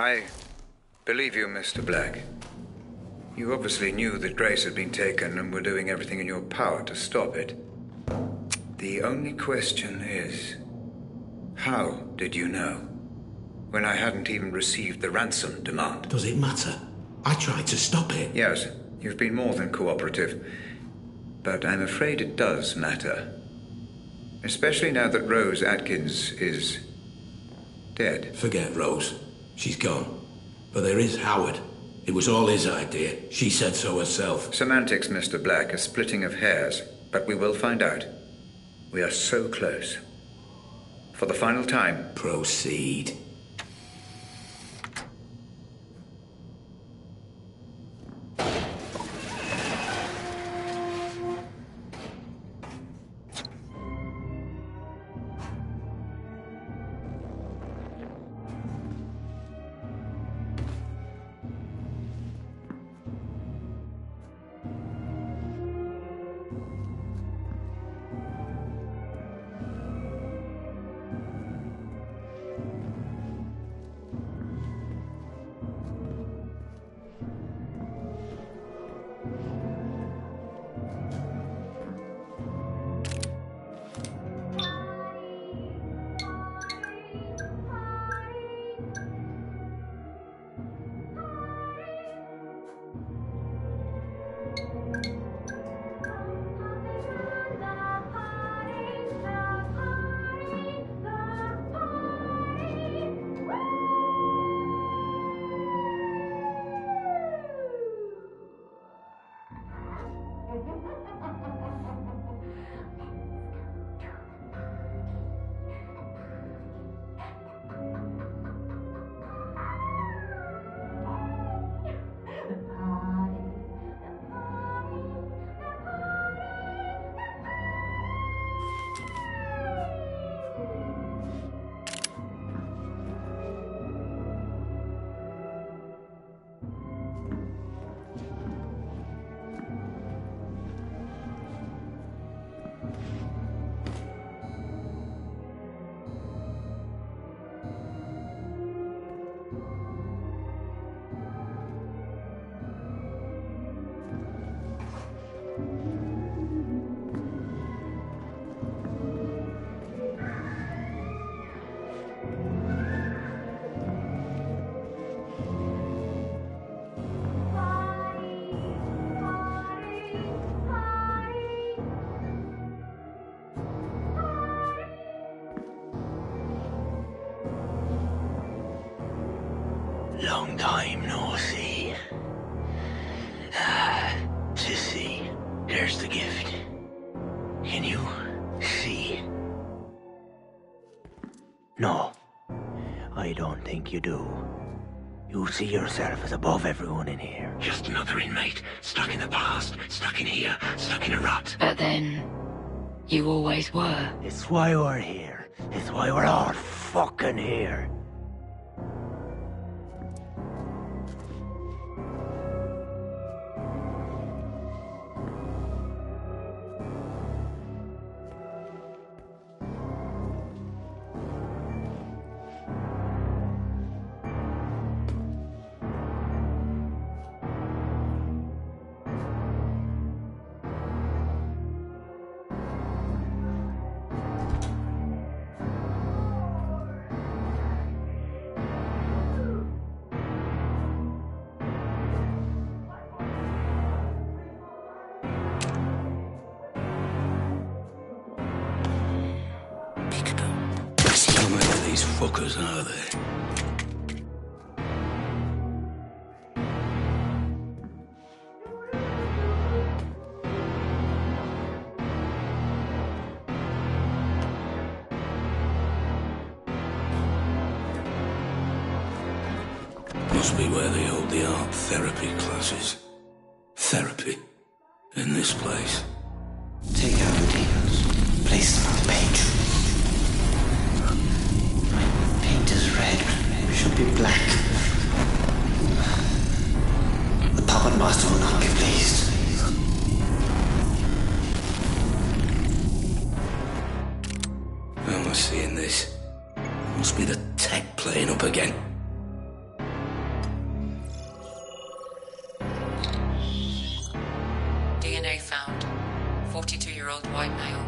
I believe you, Mr. Black. You obviously knew that Grace had been taken and were doing everything in your power to stop it. The only question is, how did you know? When I hadn't even received the ransom demand. Does it matter? I tried to stop it. Yes, you've been more than cooperative. But I'm afraid it does matter. Especially now that Rose Atkins is dead. Forget Rose. She's gone. But there is Howard. It was all his idea. She said so herself. Semantics, Mr. Black, a splitting of hairs. But we will find out. We are so close. For the final time. Proceed. Long time no see. Sissy, there's the gift. Can you see? No, I don't think you do. You see yourself as above everyone in here. Just another inmate, stuck in the past, stuck in here, stuck in a rut. But then, you always were. It's why we're here. It's why we're all fucking here. These fuckers, are they? Must be where they hold the art therapy classes. Therapy? In this place? Take out the demons. Place them on the page. Paint is red. It should be black. The puppet master will not be pleased. How am I seeing this? Must be the tech playing up again. found. 42-year-old white male.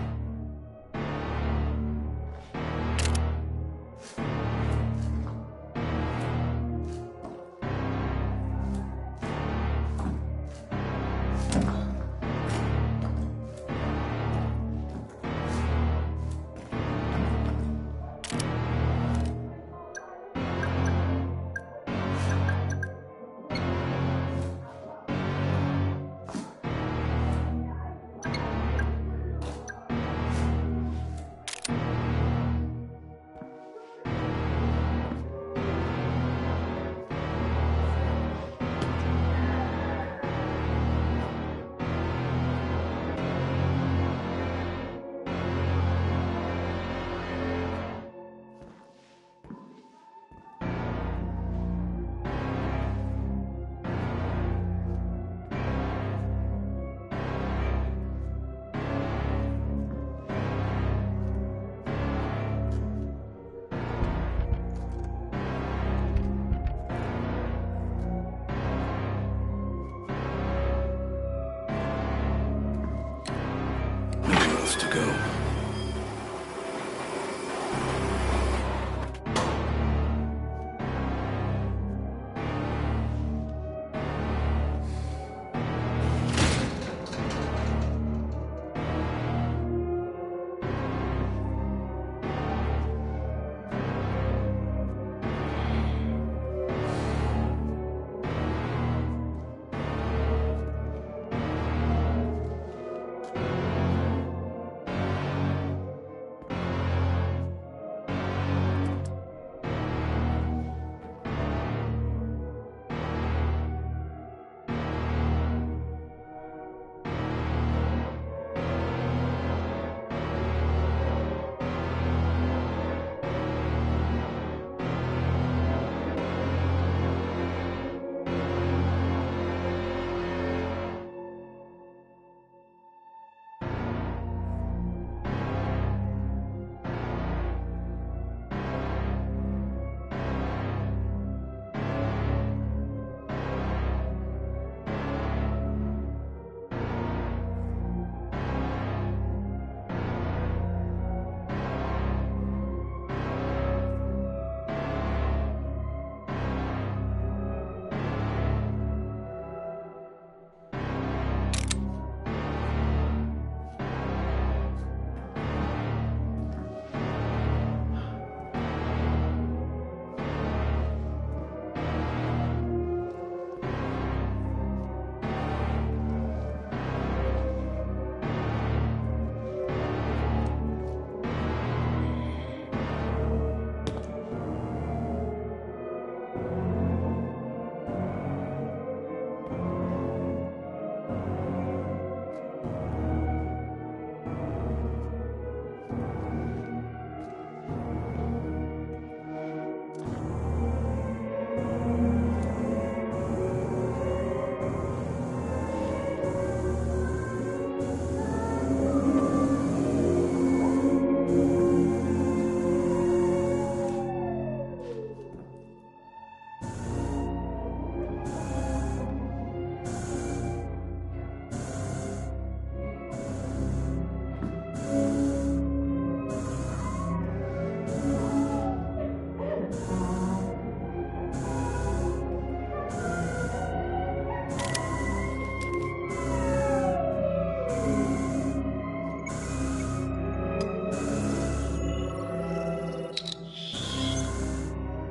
To go.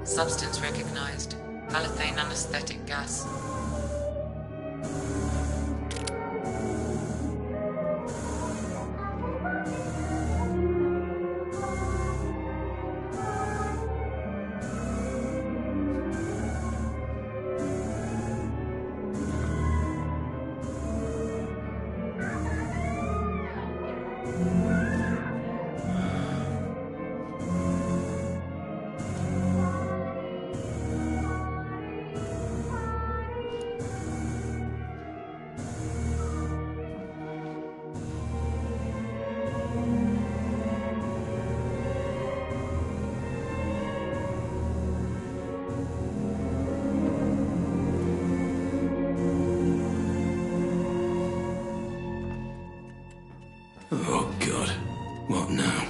Substance recognized. Halothane anesthetic gas. Oh, God. What now?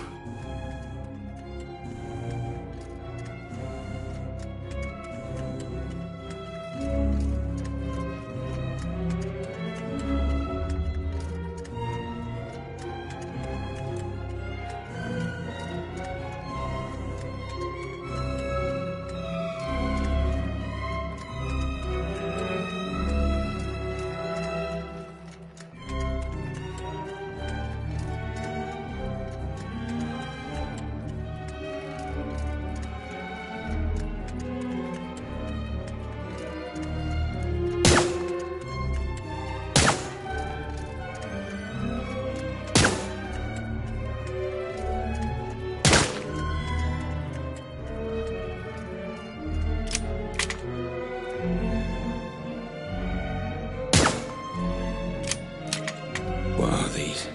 What are these?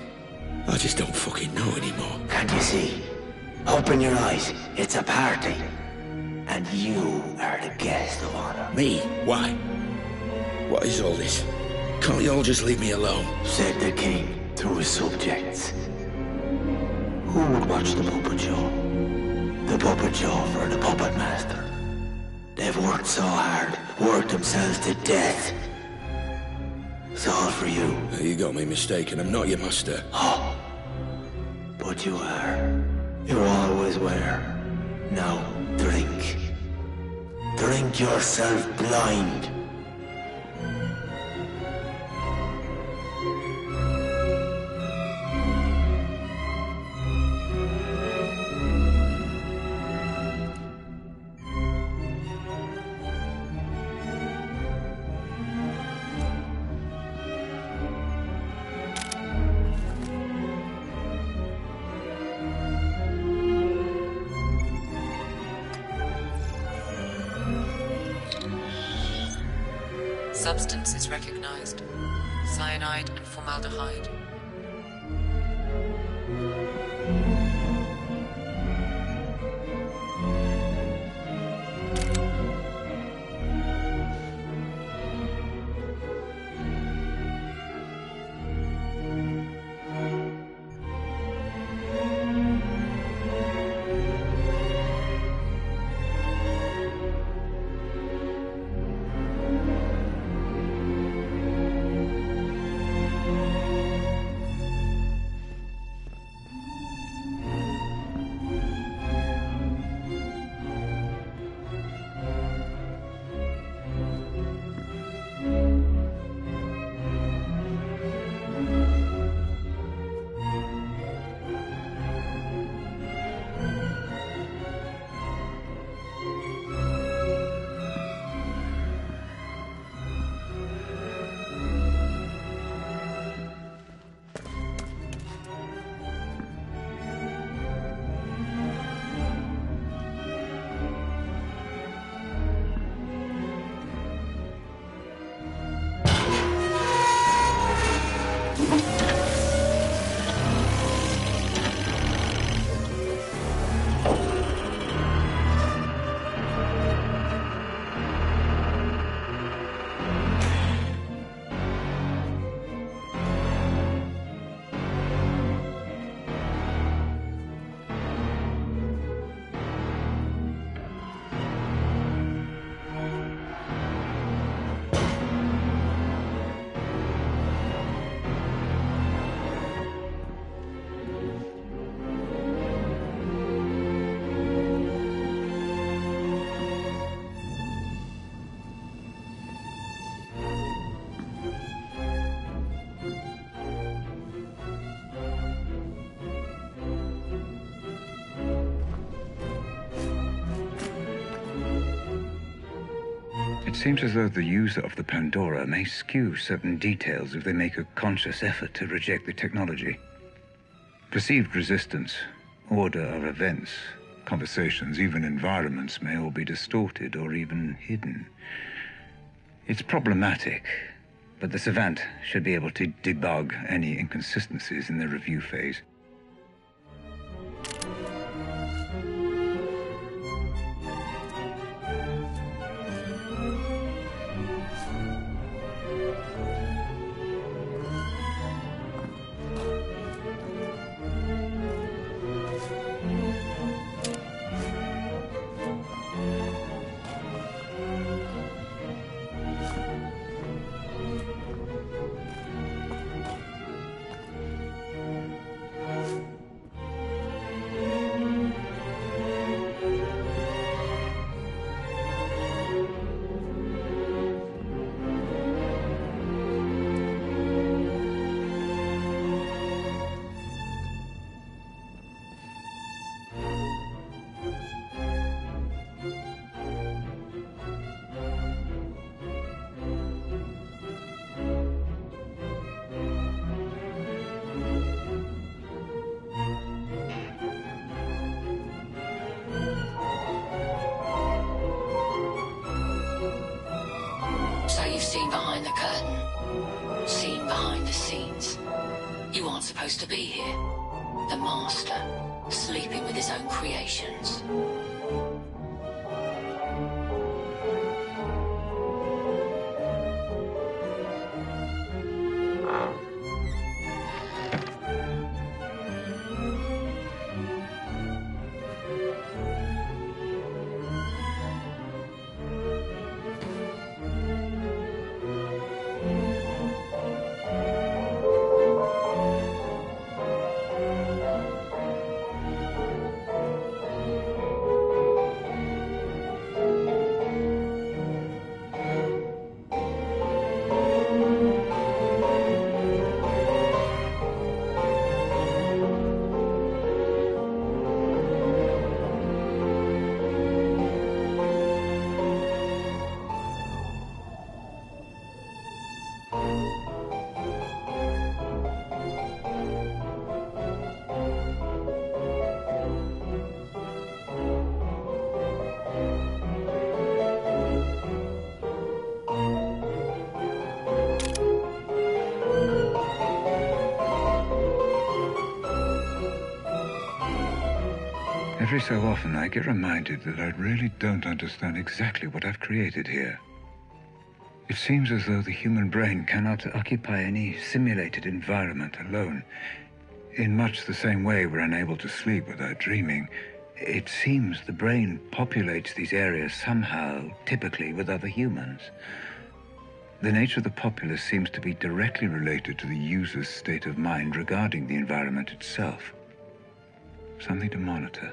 I just don't fucking know anymore. Can't you see? Open your eyes. It's a party. And you are the guest of honor. Me? Why? What is all this? Can't you all just leave me alone? Said the king through his subjects. Who would watch the puppet show? The puppet show for the puppet master. They've worked so hard, worked themselves to death. It's all for you. You got me mistaken. I'm not your master. Oh, but you are. You always were. Now, drink. Drink yourself blind. Substance is recognized. Cyanide and formaldehyde. It seems as though the user of the Pandora may skew certain details if they make a conscious effort to reject the technology. Perceived resistance, order of events, conversations, even environments may all be distorted or even hidden. It's problematic, but the Savant should be able to debug any inconsistencies in the review phase. You aren't supposed to be here. The Master, sleeping with his own creations. Every so often, I get reminded that I really don't understand exactly what I've created here. It seems as though the human brain cannot occupy any simulated environment alone. In much the same way we're unable to sleep without dreaming, it seems the brain populates these areas somehow, typically with other humans. The nature of the populace seems to be directly related to the user's state of mind regarding the environment itself. Something to monitor.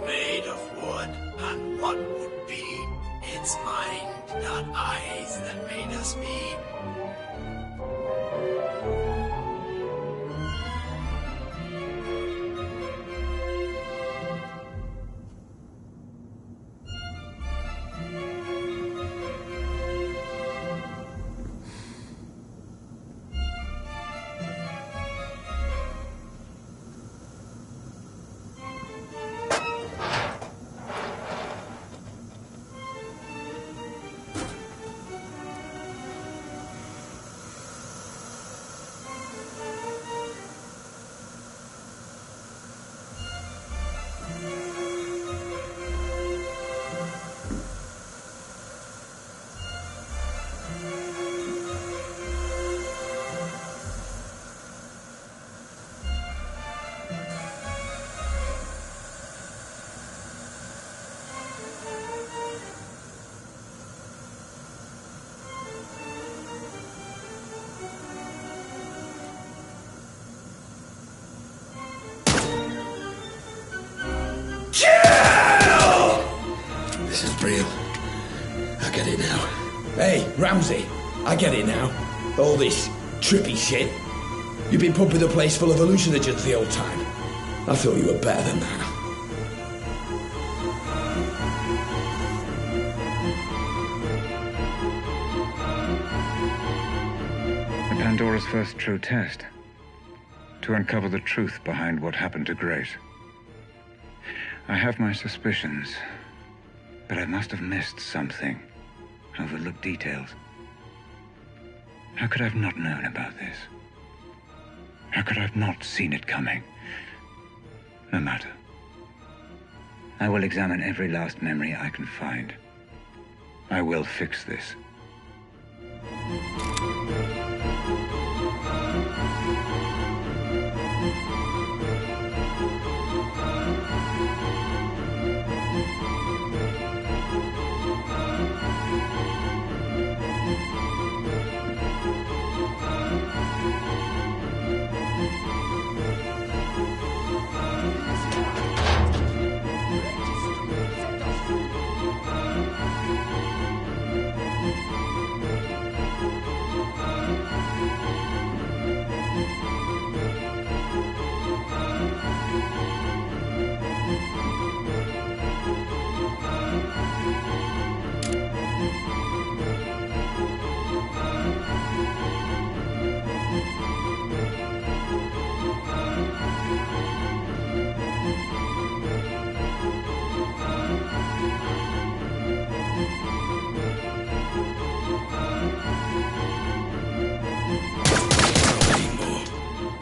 Made of wood, and what would be? It's mind, not eyes, that made us be. This is real. I get it now. Hey, Ramsey, I get it now. All this trippy shit. You've been pumping the place full of hallucinogens the whole time. I thought you were better than that. Pandora's first true test. To uncover the truth behind what happened to Grace. I have my suspicions, but I must have missed something. Overlooked details. How could I have not known about this? How could I have not seen it coming? No matter. I will examine every last memory I can find. I will fix this.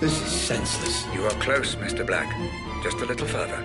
This is senseless. You are close, Mr. Black. Just a little further.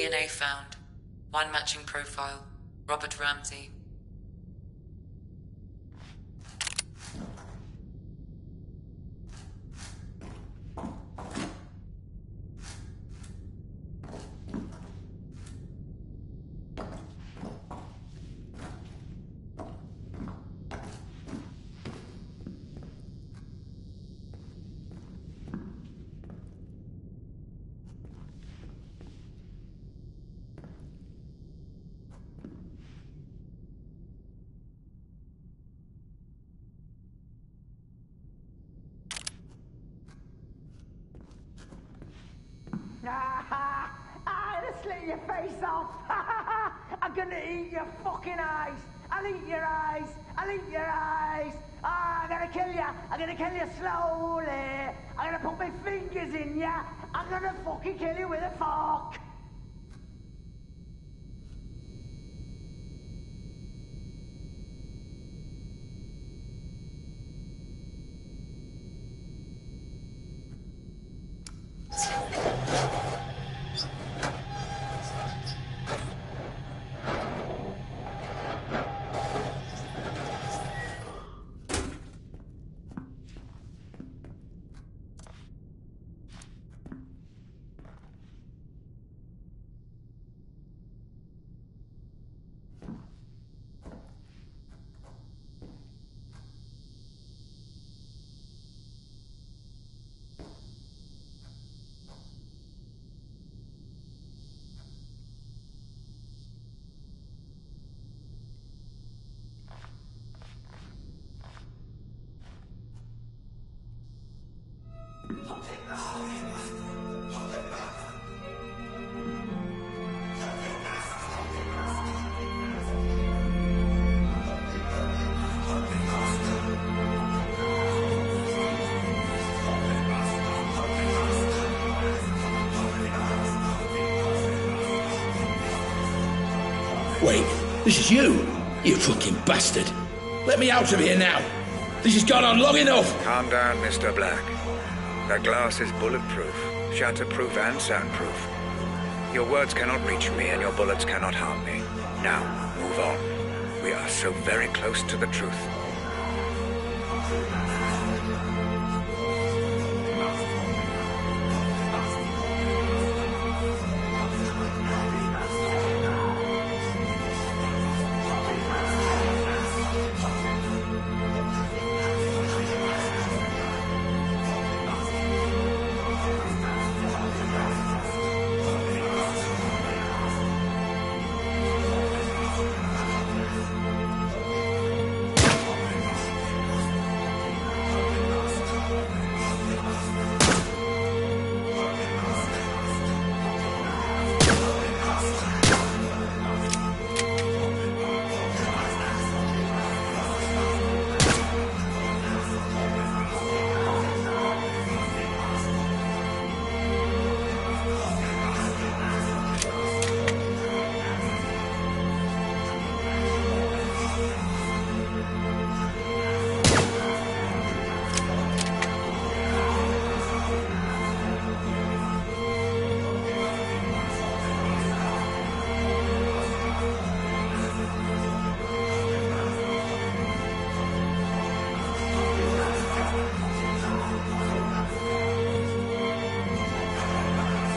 DNA found. One matching profile. Robert Ramsey. I'm gonna slit your face off. I'm gonna eat your fucking eyes. I'll eat your eyes. I'll eat your eyes. I'm gonna kill you. I'm gonna kill you slowly. I'm gonna put my fingers in you. I'm gonna fucking kill you with a fork. Wait, this is you? You fucking bastard. Let me out of here now. This has gone on long enough. Calm down, Mr. Black. That glass is bulletproof, shatterproof and soundproof. Your words cannot reach me and your bullets cannot harm me. Now, move on. We are so very close to the truth.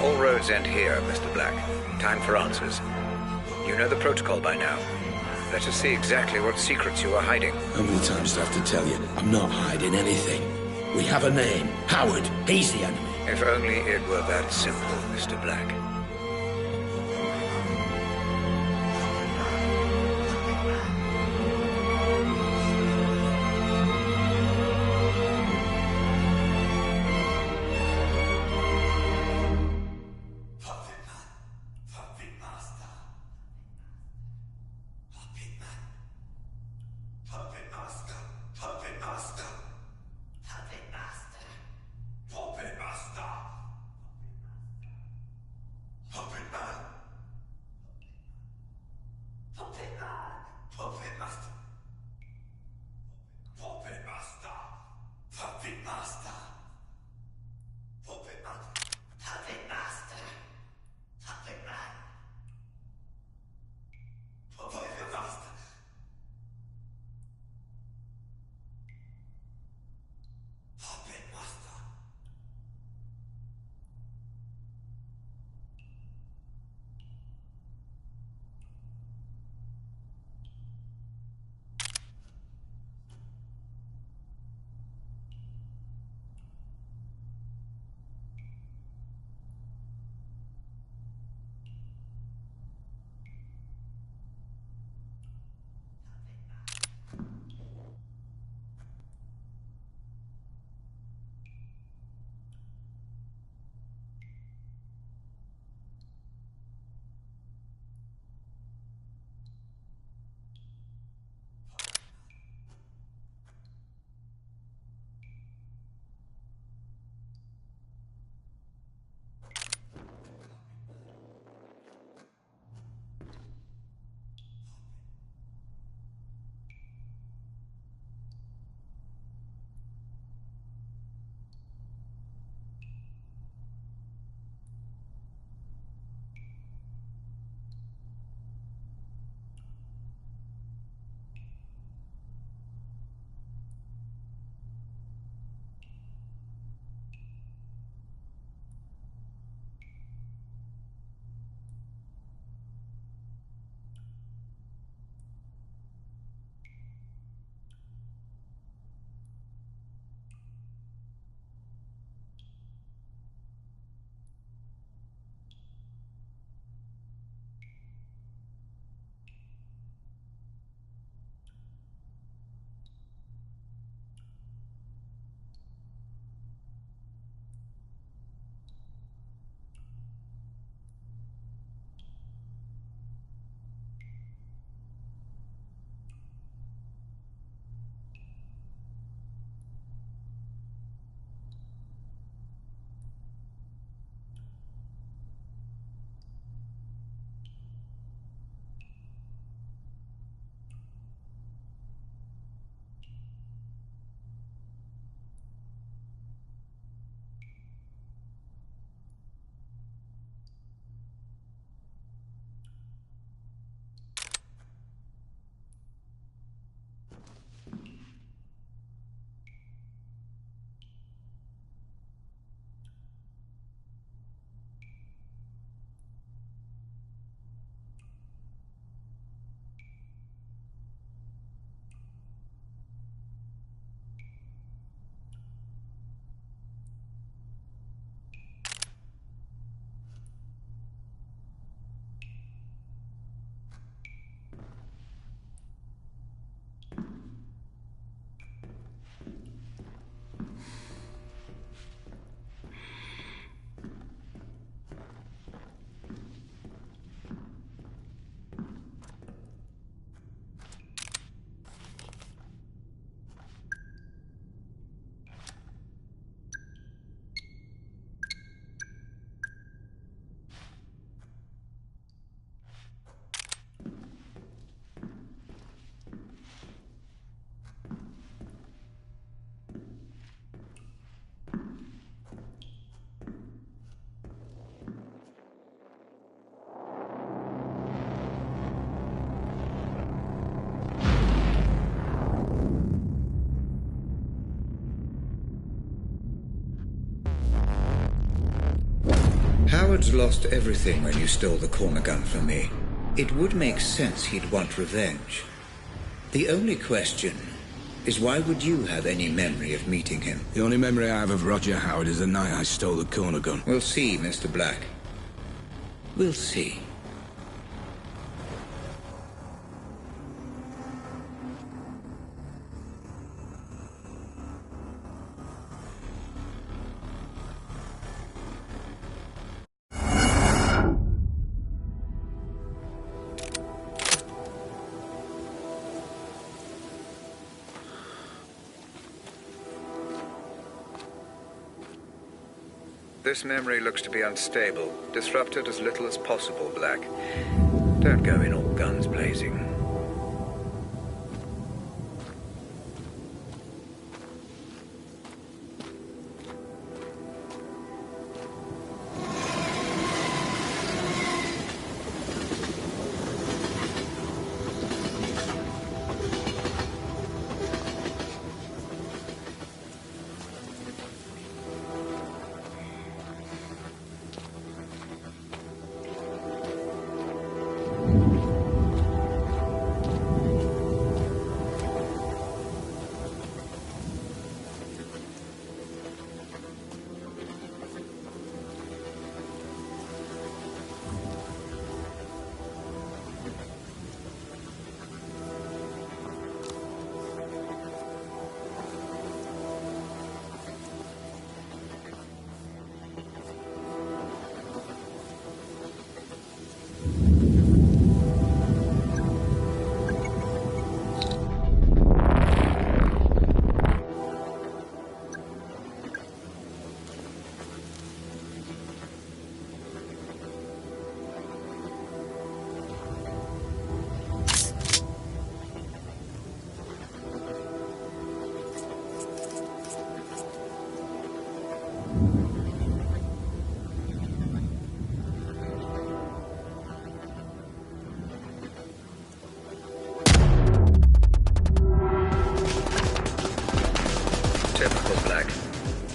All roads end here, Mr. Black. Time for answers. You know the protocol by now. Let us see exactly what secrets you are hiding. How many times do I have to tell you? I'm not hiding anything. We have a name. Howard. He's the enemy. If only it were that simple, Mr. Black. Howard's lost everything when you stole the corner gun from me. It would make sense he'd want revenge. The only question is why would you have any memory of meeting him? The only memory I have of Roger Howard is the night I stole the corner gun. We'll see, Mr. Black. We'll see. This memory looks to be unstable. Disrupt it as little as possible, Black. Don't go in all guns blazing.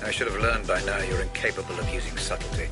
I should have learned by now you're incapable of using subtlety.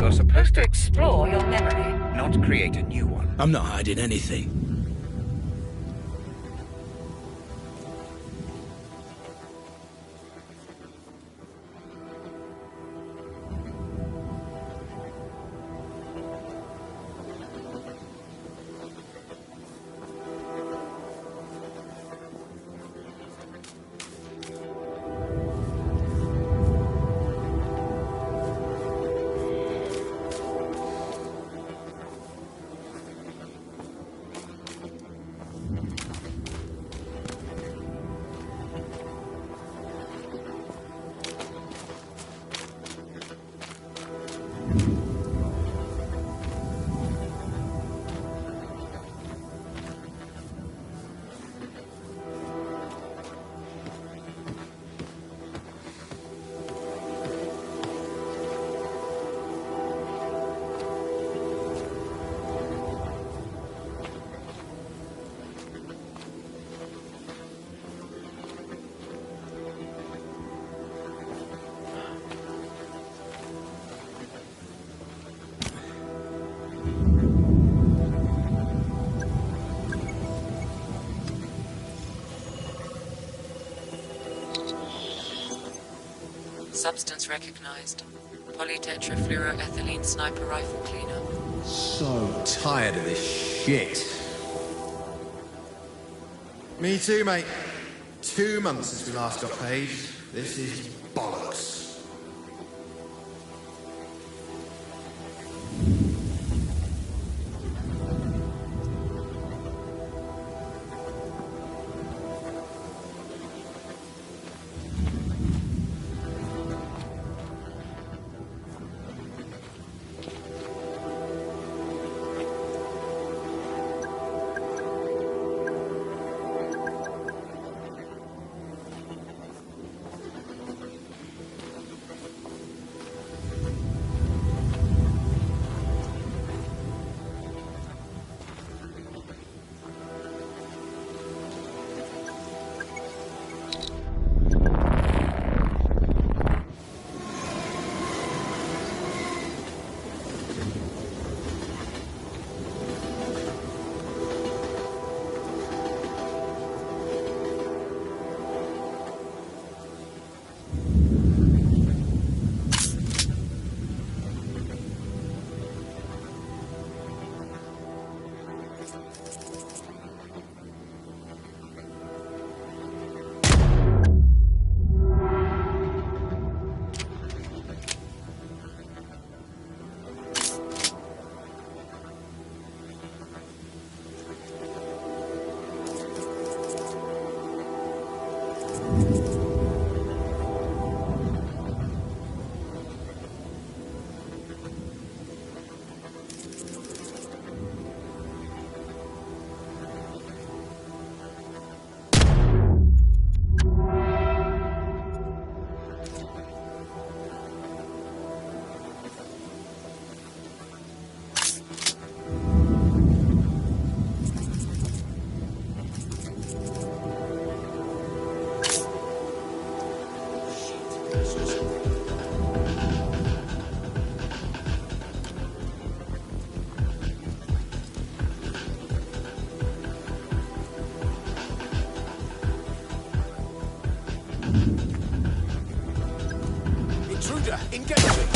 You're supposed to explore your memory, not create a new one. I'm not hiding anything. Substance recognized. Polytetrafluoroethylene sniper rifle cleaner. So tired of this shit. Me too, mate. 2 months since we last got paid. This is bollocks. Intruder, engaging!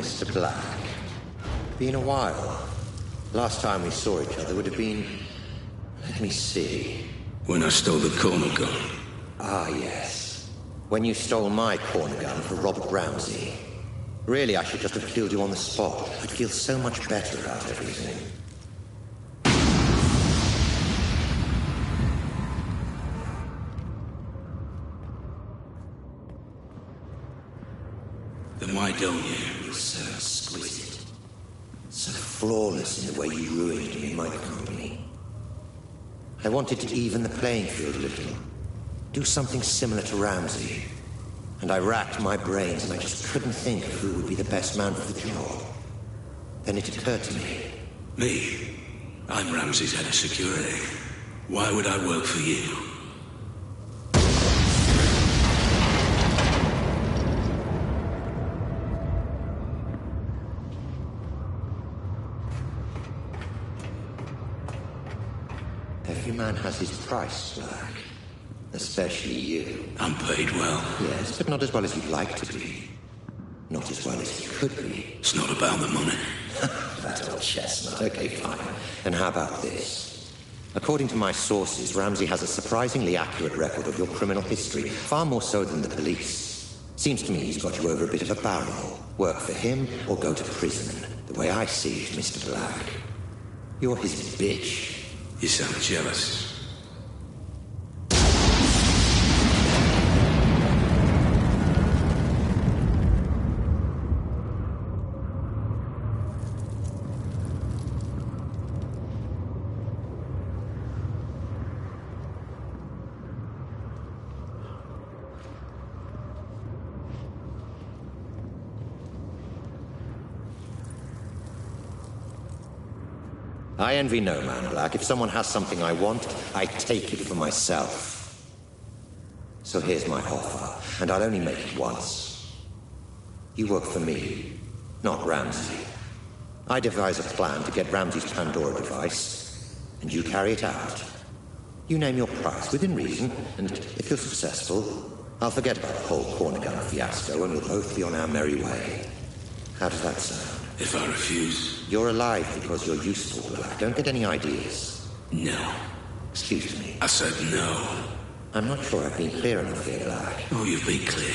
Mr. Black. Been a while. Last time we saw each other would have been... Let me see. When I stole the corner gun. Ah, yes. When you stole my corner gun for Robert Ramsey. Really, I should just have killed you on the spot. I'd feel so much better about everything. Then why don't you? You're so exquisite. So flawless in the way you ruined me in my company. I wanted to even the playing field a little. Do something similar to Ramsey. And I racked my brains and I just couldn't think of who would be the best man for the job. Then it occurred to me. Me? I'm Ramsey's head of security. Why would I work for you? Every man has his price, Black. Especially you. I'm paid well. Yes, but not as well as you'd like to be. Not as well as you could be. It's not about the money. That old chestnut. Okay, fine. Then how about this? According to my sources, Ramsey has a surprisingly accurate record of your criminal history, far more so than the police. Seems to me he's got you over a bit of a barrel. Work for him or go to prison. The way I see it, Mr. Black. You're his bitch. You sound jealous. I envy no man, Black. If someone has something I want, I take it for myself. So here's my offer, and I'll only make it once. You work for me, not Ramsey. I devise a plan to get Ramsey's Pandora device, and you carry it out. You name your price, within reason, and if you're successful, I'll forget about the whole corner gun fiasco, and we'll both be on our merry way. How does that sound? If I refuse... You're alive because you're useful, Black. Don't get any ideas. No. Excuse me. I said no. I'm not sure I've been clear enough here, Black. Oh, you've been clear.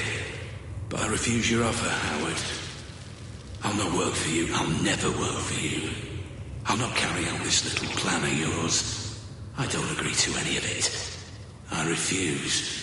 But I refuse your offer, Howard. I'll not work for you. I'll never work for you. I'll not carry out this little plan of yours. I don't agree to any of it. I refuse.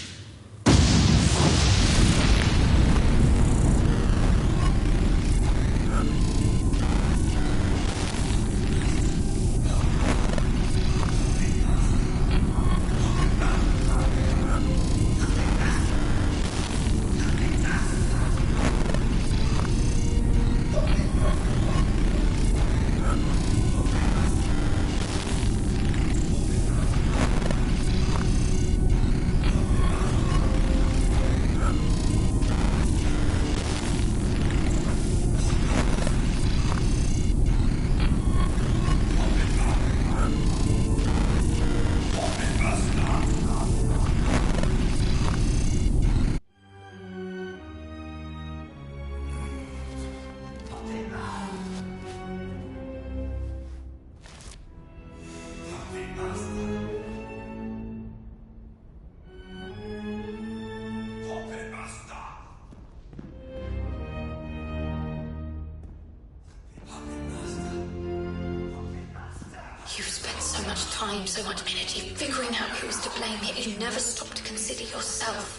So much energy figuring out who's to blame, yet you never stop to consider yourself.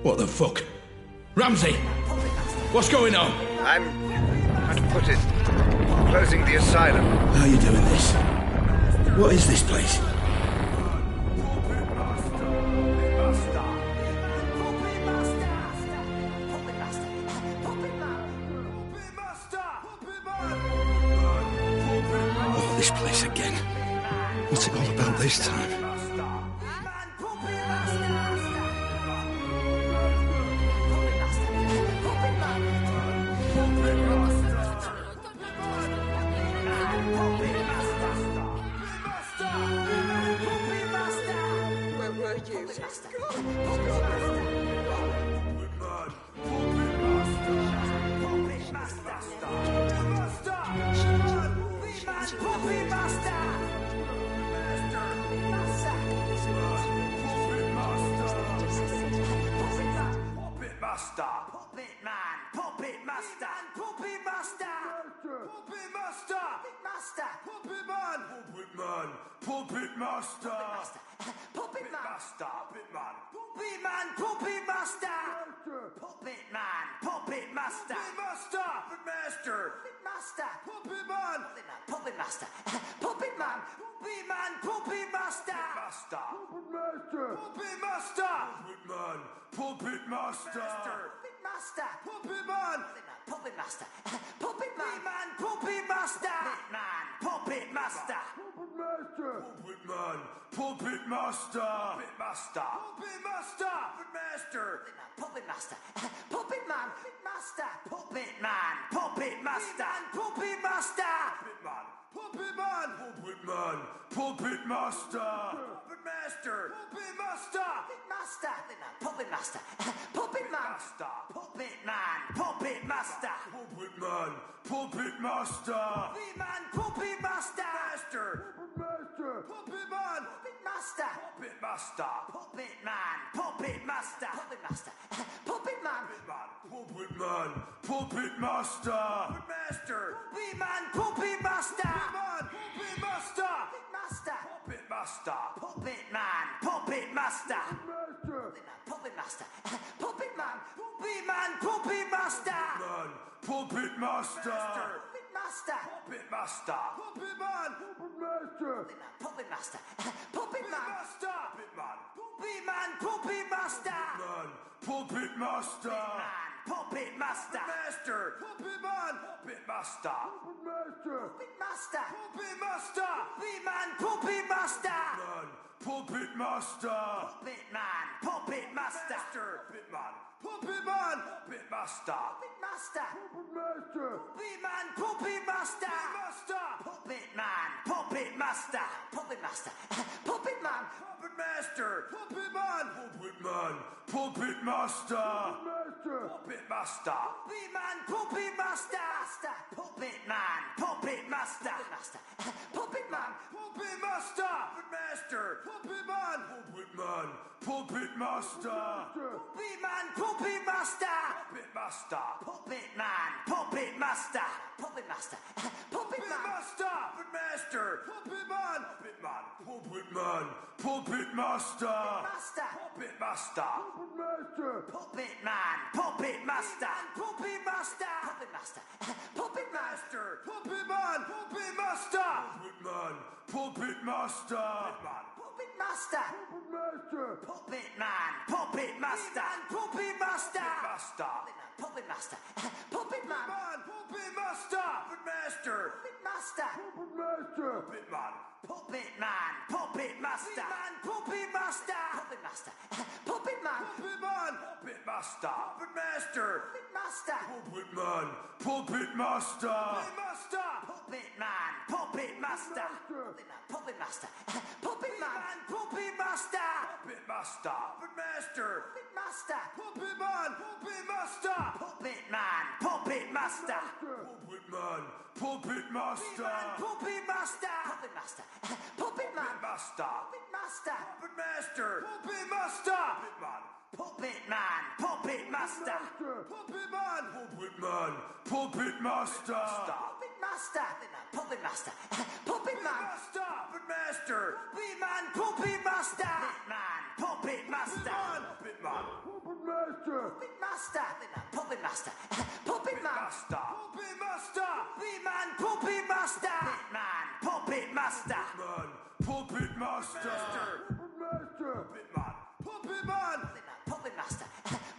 What the fuck? Ramsey! What's going on? How to put it? Closing the asylum. How are you doing this? What is this place? this time. Where were you? Puppet man, puppet master, puppet master, puppet master, puppet man, puppet man, puppet master, puppet master, puppet man, puppet man, puppet master, puppet man, puppet master, puppet master, puppet master, puppet man, puppet master, puppet man, puppet man, puppet master, puppet master, puppet master, puppet man, puppet master, puppet master, puppet man, puppet master, puppet man, puppet master, puppet master, puppet man, puppet master, puppet master, puppet master, puppet master, puppet man, puppet man, puppet master, puppet master, puppet man, puppet man, puppet master, puppet master, puppet master, puppet master, puppet master, puppet man, puppet master, puppet man, puppet master, puppet man, puppet master, puppet man, puppet master, puppet master, puppet man, puppet master, puppet master, puppet man, puppet man, puppet master, puppet master, puppet man, puppet master, puppet master, puppet master, puppet man, puppet master, puppet master, puppet man, puppet man, puppet master, puppet master, puppet master, puppet master, puppet man, puppet master, puppet master, puppet man, puppet man, puppet master, puppet master, puppet master, puppet man, puppet master, puppet master, puppet master, puppet man, puppet master, puppet master, puppet man, puppet master, puppet man, puppet man, puppet master, puppet master, puppet master, puppet man, puppet master, puppet man, puppet master, puppet master, puppet man, puppet master, puppet man, puppet man, puppet master, puppet master, puppet man, puppet master, puppet man, puppet master, puppet man, puppet master, puppet master, puppet man, puppet man, puppet master, puppet man, puppet master, puppet master, puppet man, puppet master, puppet master, puppet master, puppet master, puppet man, puppet man, puppet man, puppet master, puppet master, puppet master, puppet man, puppet master, puppet master, puppet master, puppet master, puppet man, puppet master, puppet man, puppet master, puppet master, puppet master, puppet man, puppet master, puppet master, puppet master, puppet man, puppet master, puppet master, puppet master, puppet master, puppet man, puppet man, puppet master, puppet master, puppet master, puppet man, puppet man, puppet master, puppet master, puppet master, puppet man, puppet master, puppet master, puppet man, puppet master, puppet master, puppet man, puppet master, puppet master, puppet master, puppet master, puppet man, puppet master, puppet man, puppet master, puppet man, puppet master, puppet master, puppet master, puppet man, master, puppet master, puppet master, puppet master, puppet man, puppet master, puppet man, puppet man, puppet master, puppet master, puppet master, puppet man, puppet master, puppet man, puppet master, puppet master, puppet man, puppet master, puppet master, puppet master, puppet man, puppet master, puppet man, puppet master, puppet master, puppet master, puppet master, puppet man, puppet man, puppet master,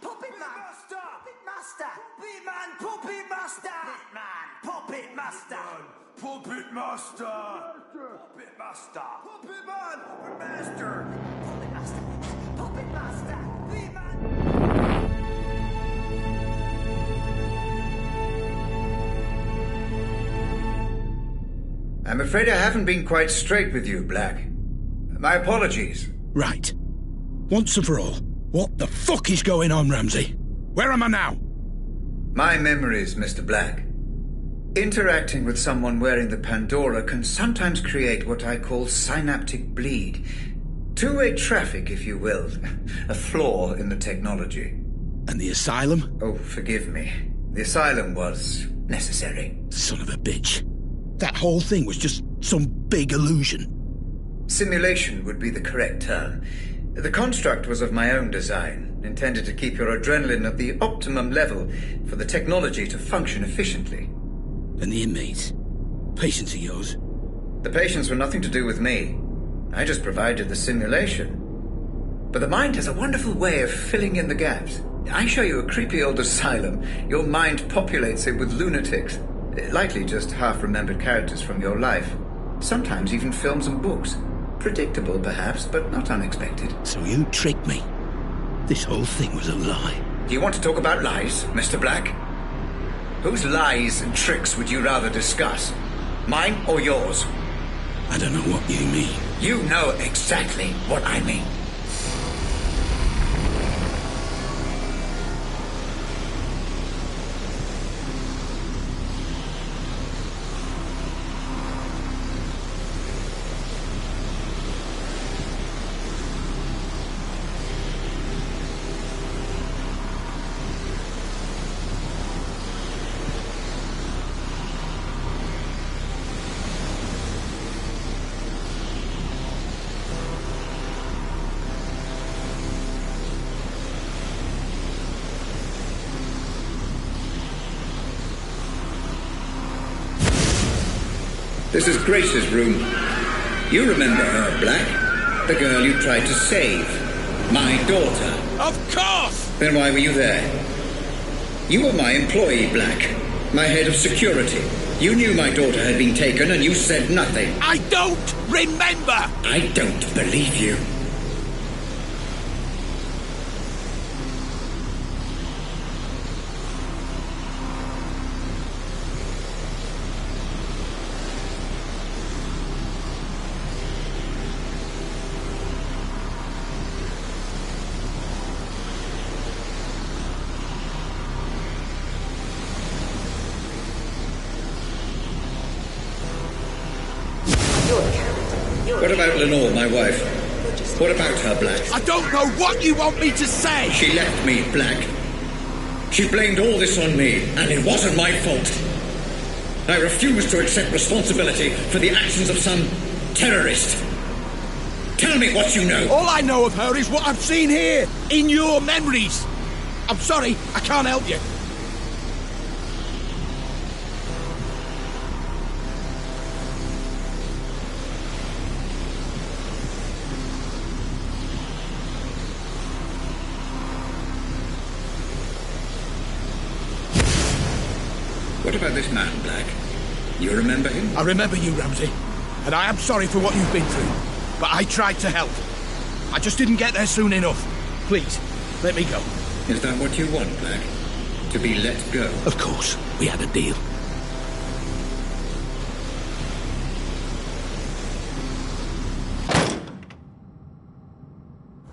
puppet man, puppet master, puppet man, puppet master, puppet master, puppet Puppet Master! Puppet Master! Puppet Man! Puppet Master! Puppet Master! Puppet Master! The man! I'm afraid I haven't been quite straight with you, Black. My apologies. Right. Once and for all, what the fuck is going on, Ramsey? Where am I now? My memories, Mr. Black. Interacting with someone wearing the Pandora can sometimes create what I call synaptic bleed. Two-way traffic, if you will. A flaw in the technology. And the asylum? Oh, forgive me. The asylum was necessary. Son of a bitch. That whole thing was just some big illusion. Simulation would be the correct term. The construct was of my own design, intended to keep your adrenaline at the optimum level for the technology to function efficiently. And the inmates? Patients of yours? The patients were nothing to do with me. I just provided the simulation. But the mind has a wonderful way of filling in the gaps. I show you a creepy old asylum. Your mind populates it with lunatics. Likely just half-remembered characters from your life. Sometimes even films and books. Predictable, perhaps, but not unexpected. So you tricked me. This whole thing was a lie. Do you want to talk about lies, Mr. Black? Whose lies and tricks would you rather discuss? Mine or yours? I don't know what you mean. You know exactly what I mean. This is Grace's room. You remember her, Black? The girl you tried to save. My daughter. Of course! Then why were you there? You were my employee, Black. My head of security. You knew my daughter had been taken and you said nothing. I don't remember! I don't believe you. What about Lenore, my wife? What about her, Black? I don't know what you want me to say! She left me, Black. She blamed all this on me, and it wasn't my fault. I refuse to accept responsibility for the actions of some terrorist. Tell me what you know. All I know of her is what I've seen here, in your memories. I'm sorry, I can't help you. What about this man, Black? You remember him? I remember you, Ramsey. And I am sorry for what you've been through. But I tried to help. I just didn't get there soon enough. Please, let me go. Is that what you want, Black? To be let go? Of course. We had a deal.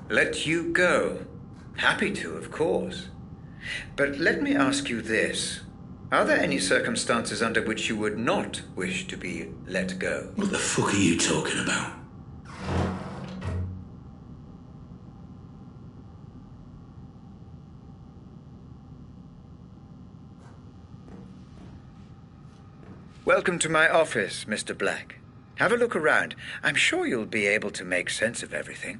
Let you go? Happy to, of course. But let me ask you this. Are there any circumstances under which you would not wish to be let go? What the fuck are you talking about? Welcome to my office, Mr. Black. Have a look around. I'm sure you'll be able to make sense of everything.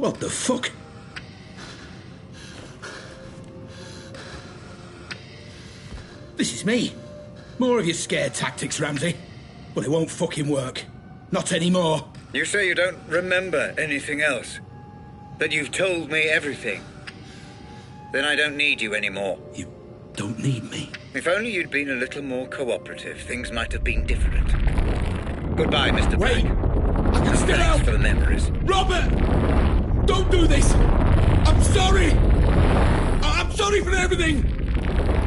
What the fuck? This is me. More of your scare tactics, Ramsey. But it won't fucking work. Not anymore. You say you don't remember anything else? That you've told me everything? Then I don't need you anymore. You don't need me? If only you'd been a little more cooperative, things might have been different. Goodbye, Mr. Wait! Black. I can still Thanks help! for the memories. Robert! Don't do this! I'm sorry! I'm sorry for everything!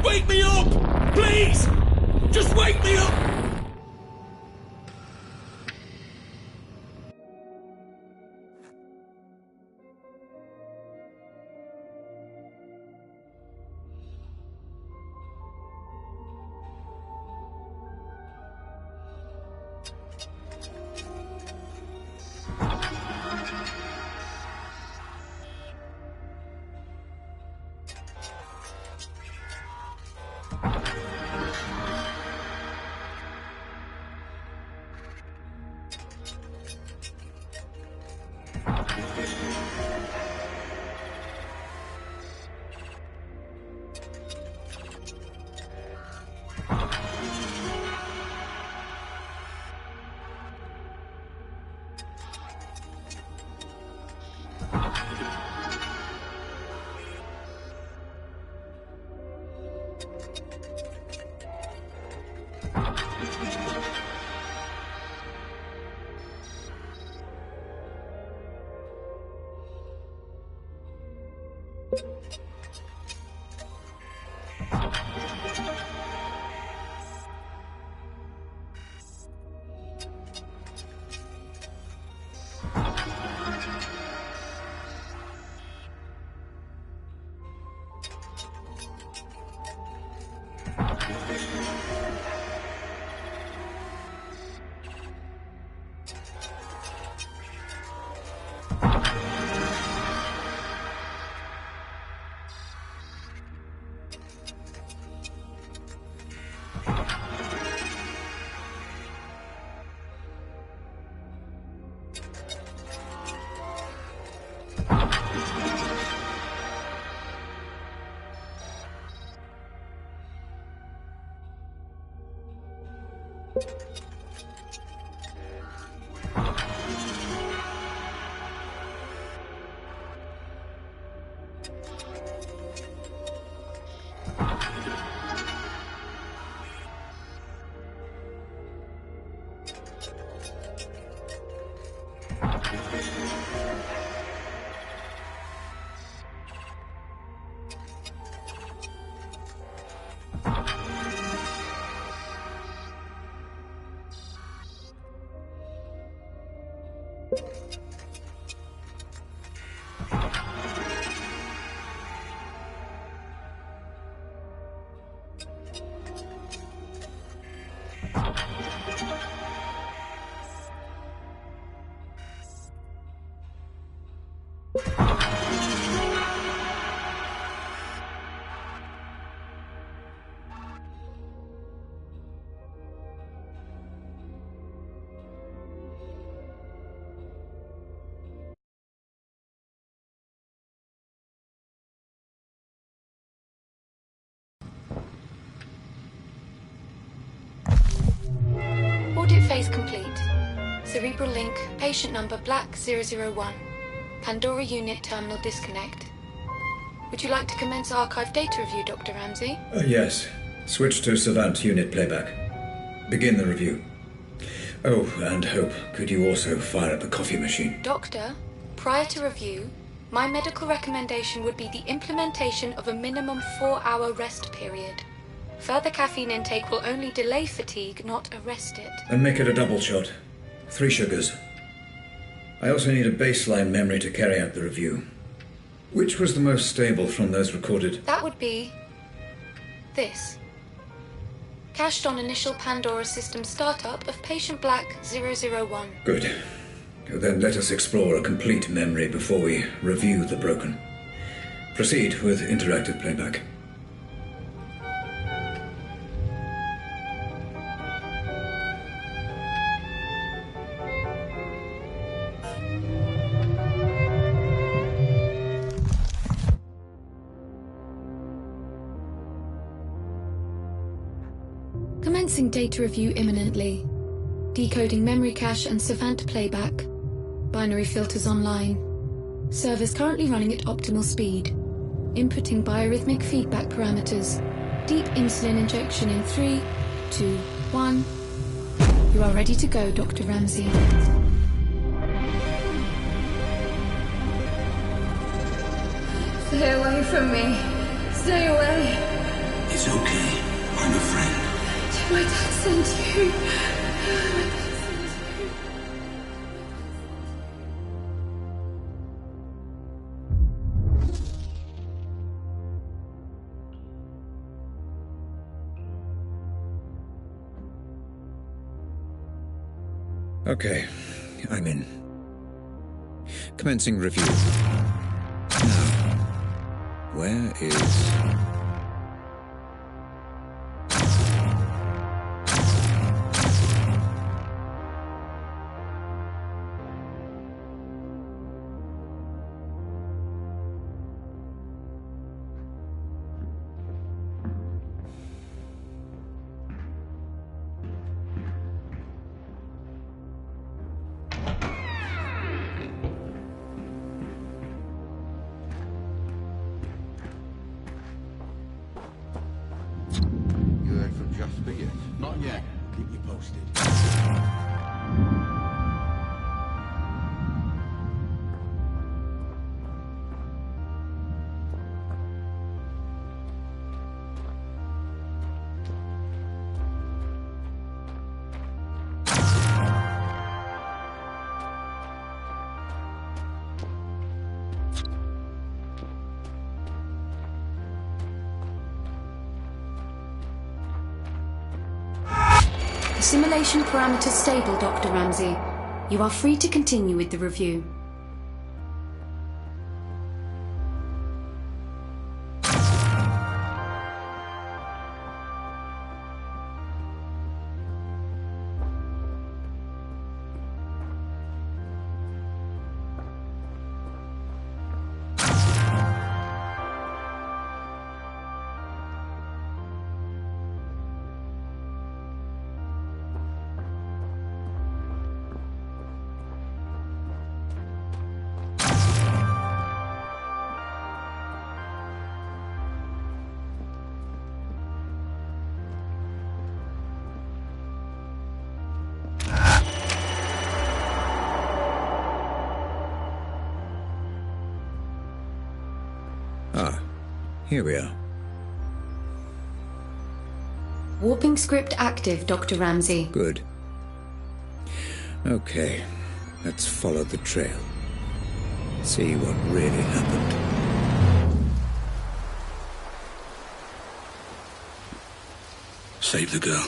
Wake me up! Please! Just wake me up! Audit phase complete. Cerebral link, patient number Black 001. Pandora unit terminal disconnect. Would you like to commence archive data review, Dr. Ramsey? Yes. Switch to Savant unit playback. Begin the review. Oh, and Hope, could you also fire up the coffee machine? Doctor, prior to review, my medical recommendation would be the implementation of a minimum 4-hour rest period. Further caffeine intake will only delay fatigue, not arrest it. And make it a double shot. 3 sugars. I also need a baseline memory to carry out the review. Which was the most stable from those recorded? That would be this. Cached on initial Pandora system startup of patient Black 001. Good. Then let us explore a complete memory before we review the broken. Proceed with interactive playback. Commencing data review imminently. Decoding memory cache and Savant playback. Binary filters online. Servers currently running at optimal speed. Inputting biorhythmic feedback parameters. Deep insulin injection in 3, 2, 1. You are ready to go, Dr. Ramsey. Stay away from me. Stay away. It's okay. I'm a friend. Did my dad send you? Okay, I'm in. Commencing review. Now, where is... Not yet. Keep you posted. Simulation parameters stable, Dr. Ramsey. You are free to continue with the review. Ah, here we are. Warping script active, Dr. Ramsey. Good. Okay, let's follow the trail. See what really happened. Save the girl.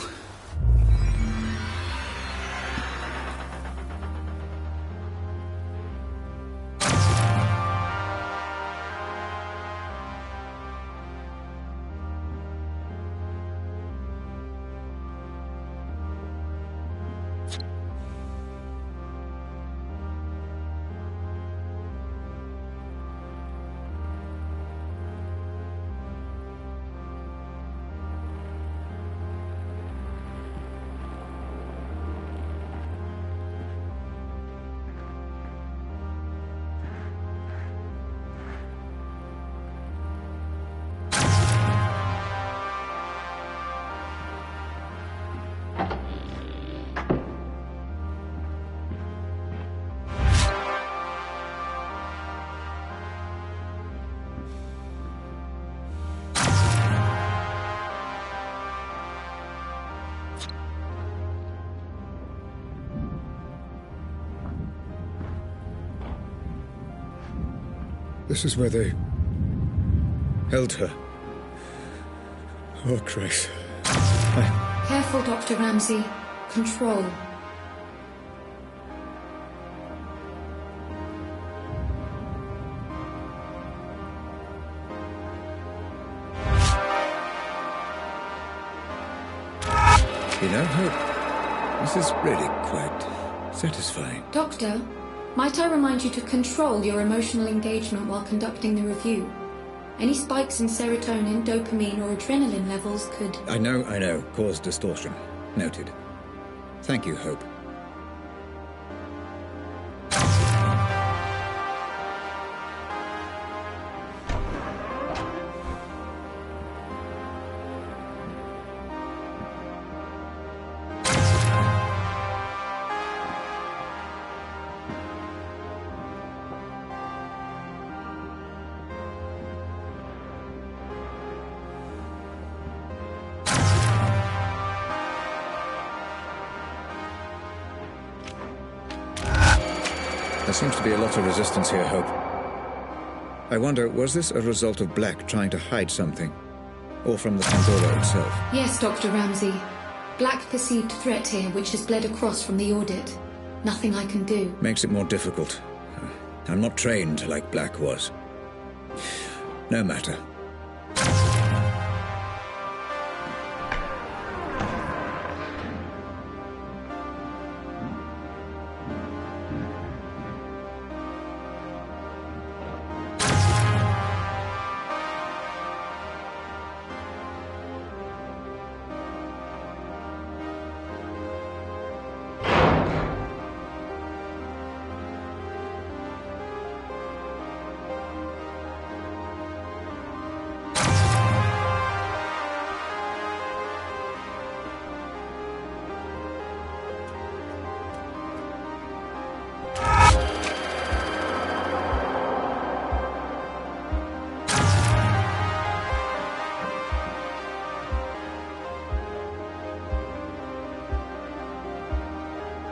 This is where they held her. Oh, Christ. Careful, Dr. Ramsey. Control. You know, Hope, this is really quite satisfying. Doctor, might I remind you to control your emotional engagement while conducting the review? Any spikes in serotonin, dopamine, or adrenaline levels could... I know. Cause distortion. Noted. Thank you, Hope. There seems to be a lot of resistance here, Hope. I wonder, was this a result of Black trying to hide something? Or from the Pandora itself? Yes, Dr. Ramsey. Black perceived threat here, which has bled across from the audit. Nothing I can do. Makes it more difficult. I'm not trained like Black was. No matter.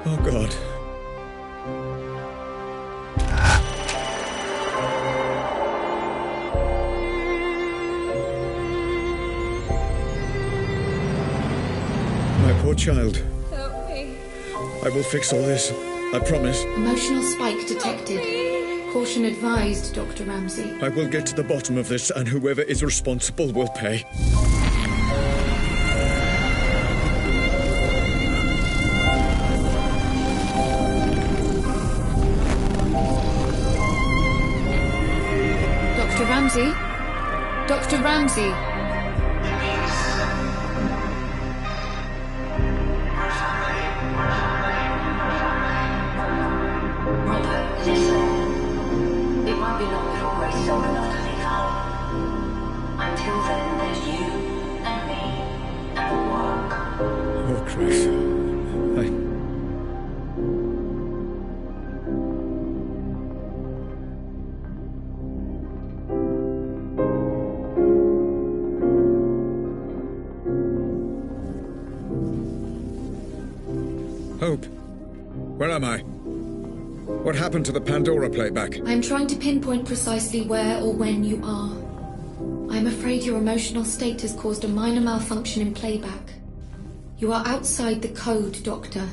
Oh, God. My poor child. Help me. I will fix all this. I promise. Emotional spike detected. Caution advised, Dr. Ramsey. I will get to the bottom of this, and whoever is responsible will pay. Dr. Ramsey? Dr. Ramsey? Robert, listen. It won't be long before Grace is old enough to leave home. Until then, there's you and me and the work. Oh, Grace. Hope, where am I? What happened to the Pandora playback? I'm trying to pinpoint precisely where or when you are. I'm afraid your emotional state has caused a minor malfunction in playback. You are outside the code, Doctor.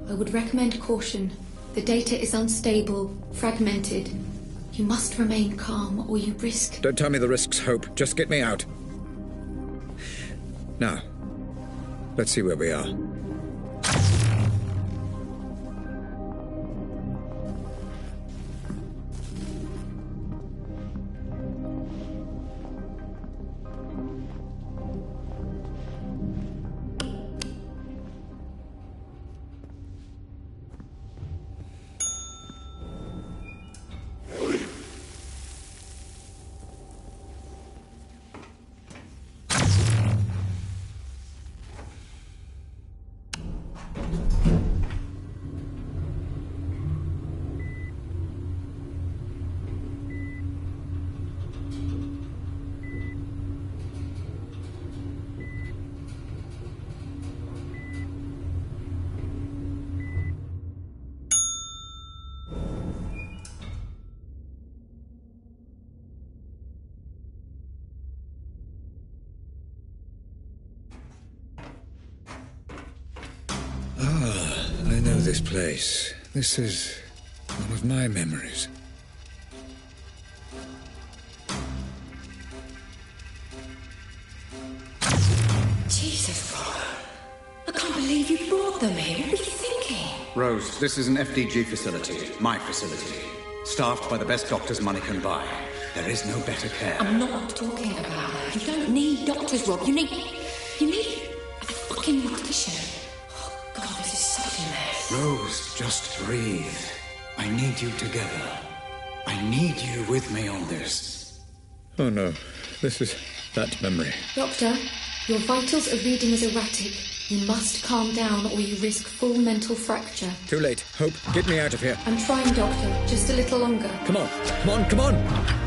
I would recommend caution. The data is unstable, fragmented. You must remain calm, or you risk... Don't tell me the risks, Hope. Just get me out. Now, let's see where we are. I know this place. This is one of my memories. Jesus, Robert. I can't believe you brought them here. What were you thinking? Rose, this is an FDG facility. My facility. Staffed by the best doctors money can buy. There is no better care. I'm not talking about her. You don't need doctors, Rob. You need a fucking mortician. Oh, God, this is such a mess. Rose, just breathe. I need you together. I need you with me on this. Oh no, this is that memory. Doctor, your vitals are reading as erratic. You must calm down or you risk full mental fracture. Too late. Hope, get me out of here. I'm trying, Doctor. Just a little longer. Come on, come on, come on!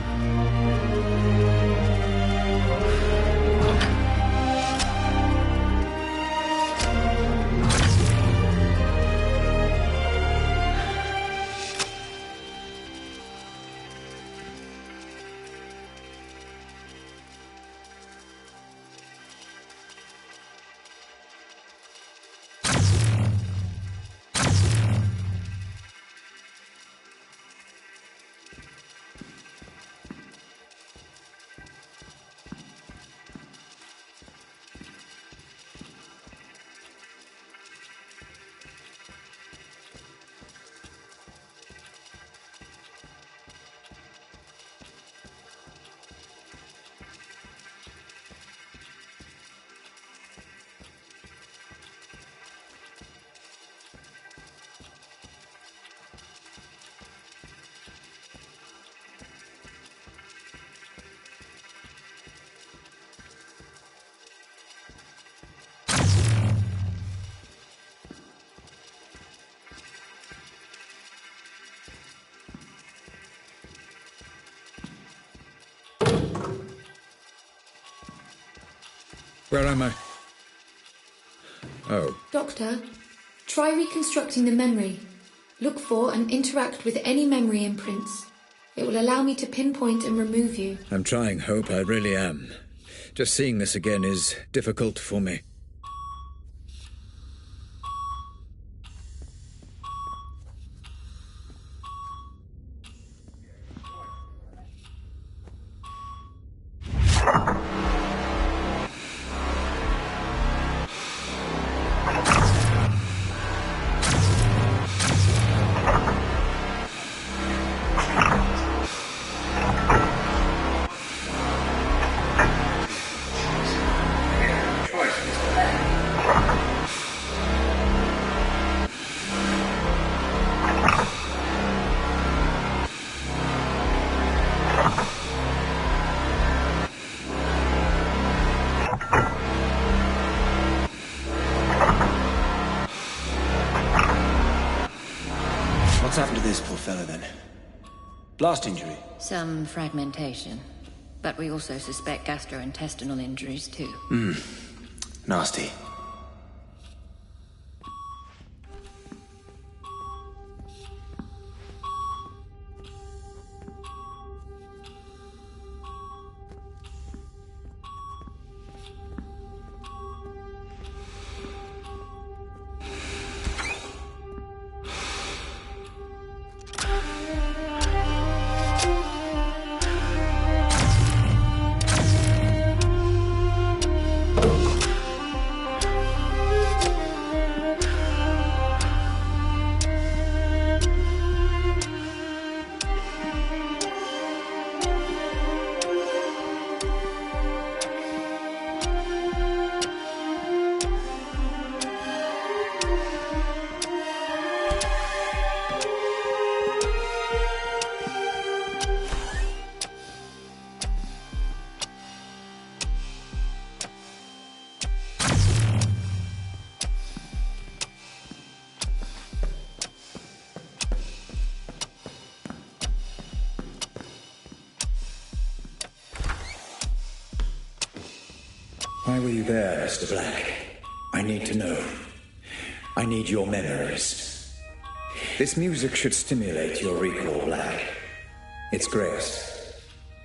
Where am I? Oh. Doctor, try reconstructing the memory. Look for and interact with any memory imprints. It will allow me to pinpoint and remove you. I'm trying, Hope, I really am. Just seeing this again is difficult for me. What's happened to this poor fella, then? Blast injury? Some fragmentation. But we also suspect gastrointestinal injuries, too. Nasty. Why were you there, Mr. Black? I need to know. I need your memories. This music should stimulate your recall, Black. It's Grace.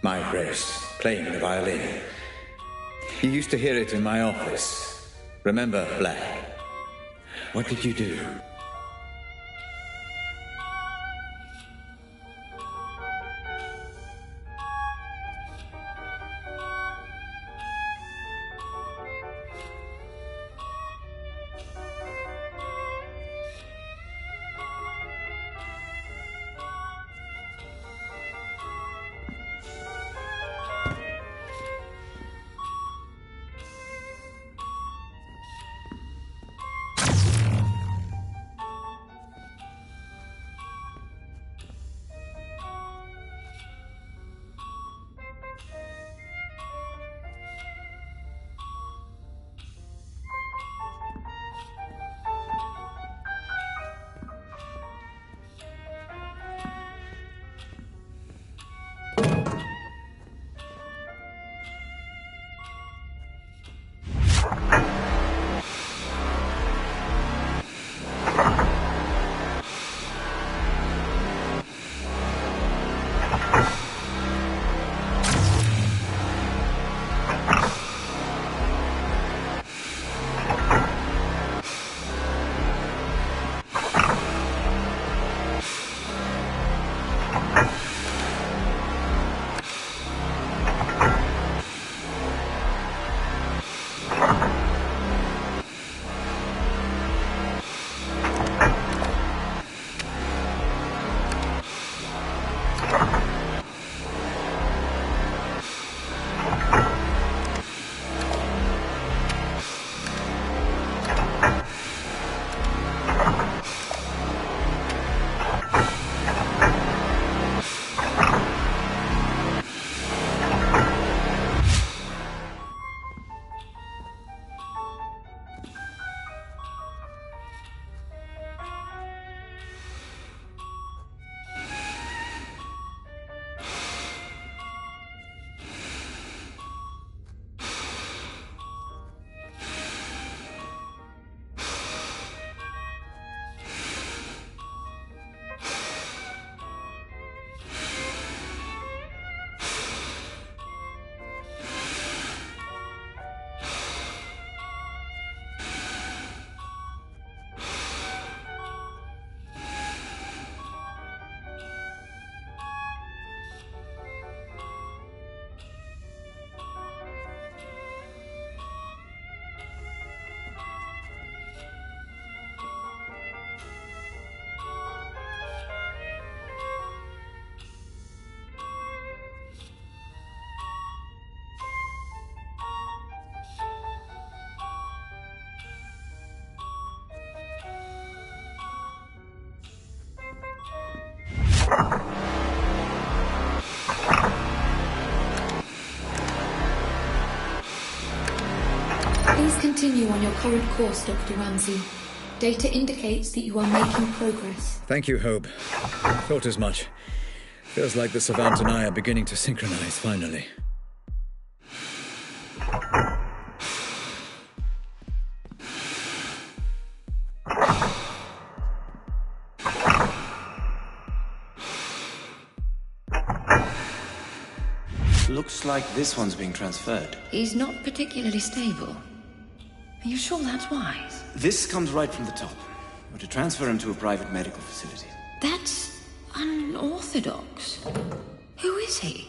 My Grace, playing the violin. You used to hear it in my office. Remember, Black? What did you do? Please continue on your current course, Dr. Ramsey. Data indicates that you are making progress. Thank you, Hope. Thought as much. Feels like the Savant and I are beginning to synchronize, finally. Looks like this one's being transferred. He's not particularly stable. Are you sure that's wise? This comes right from the top. We're to transfer him to a private medical facility. That's unorthodox. Who is he?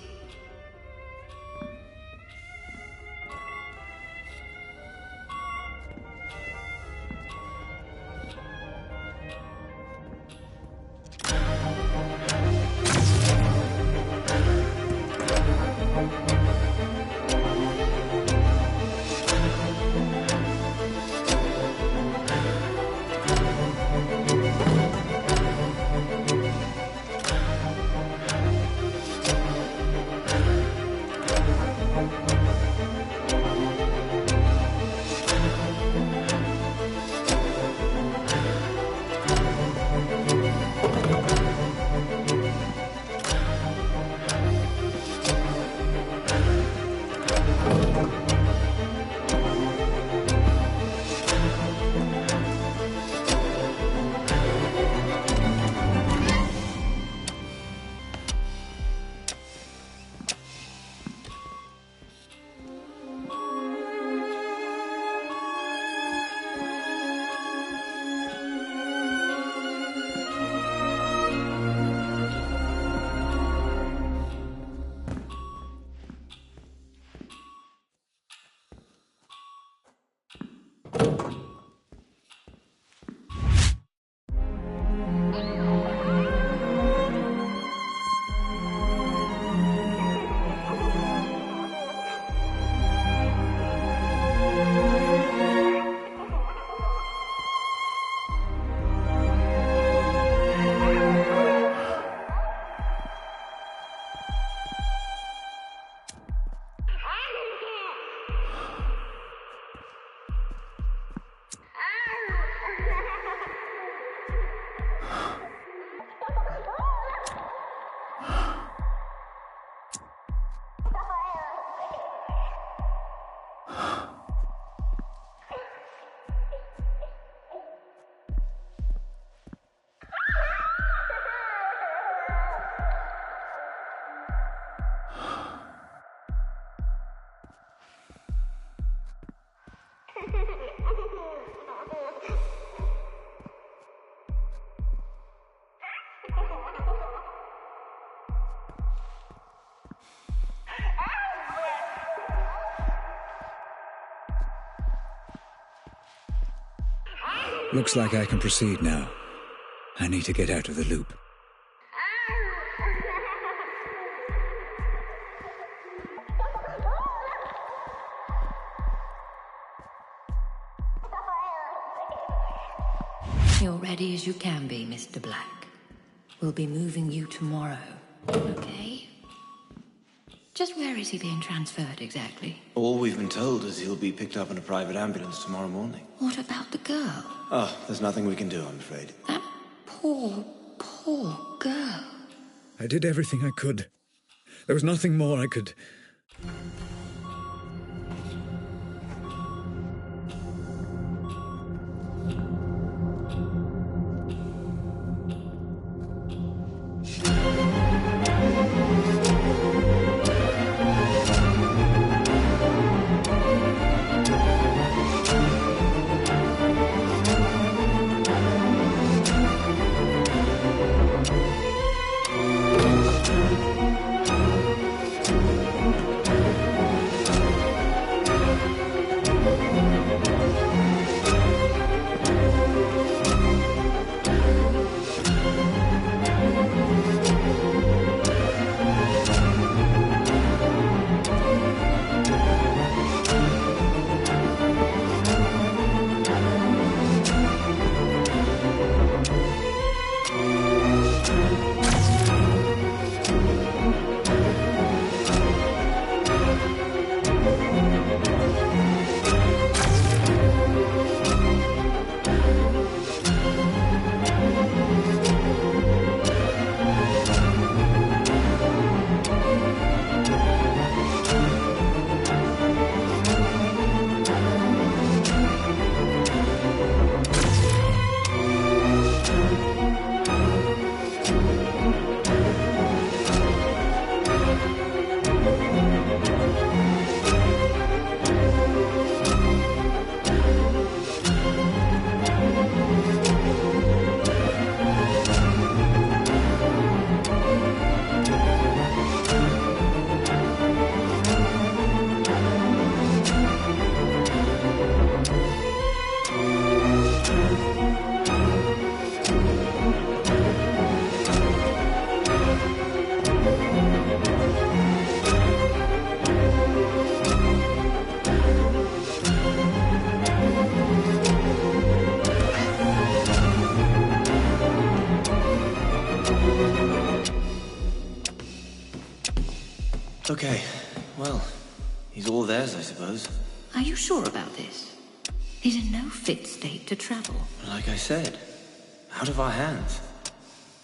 Looks like I can proceed now. I need to get out of the loop. You're ready as you can be, Mr. Black. We'll be moving you tomorrow, okay? Just where is he being transferred exactly? All we've been told is he'll be picked up in a private ambulance tomorrow morning. What about the girl? Oh, there's nothing we can do, I'm afraid. That poor, poor girl. I did everything I could. There was nothing more I could... Okay, well, he's all theirs, I suppose. Are you sure about this? He's in no fit state to travel. Like I said, out of our hands.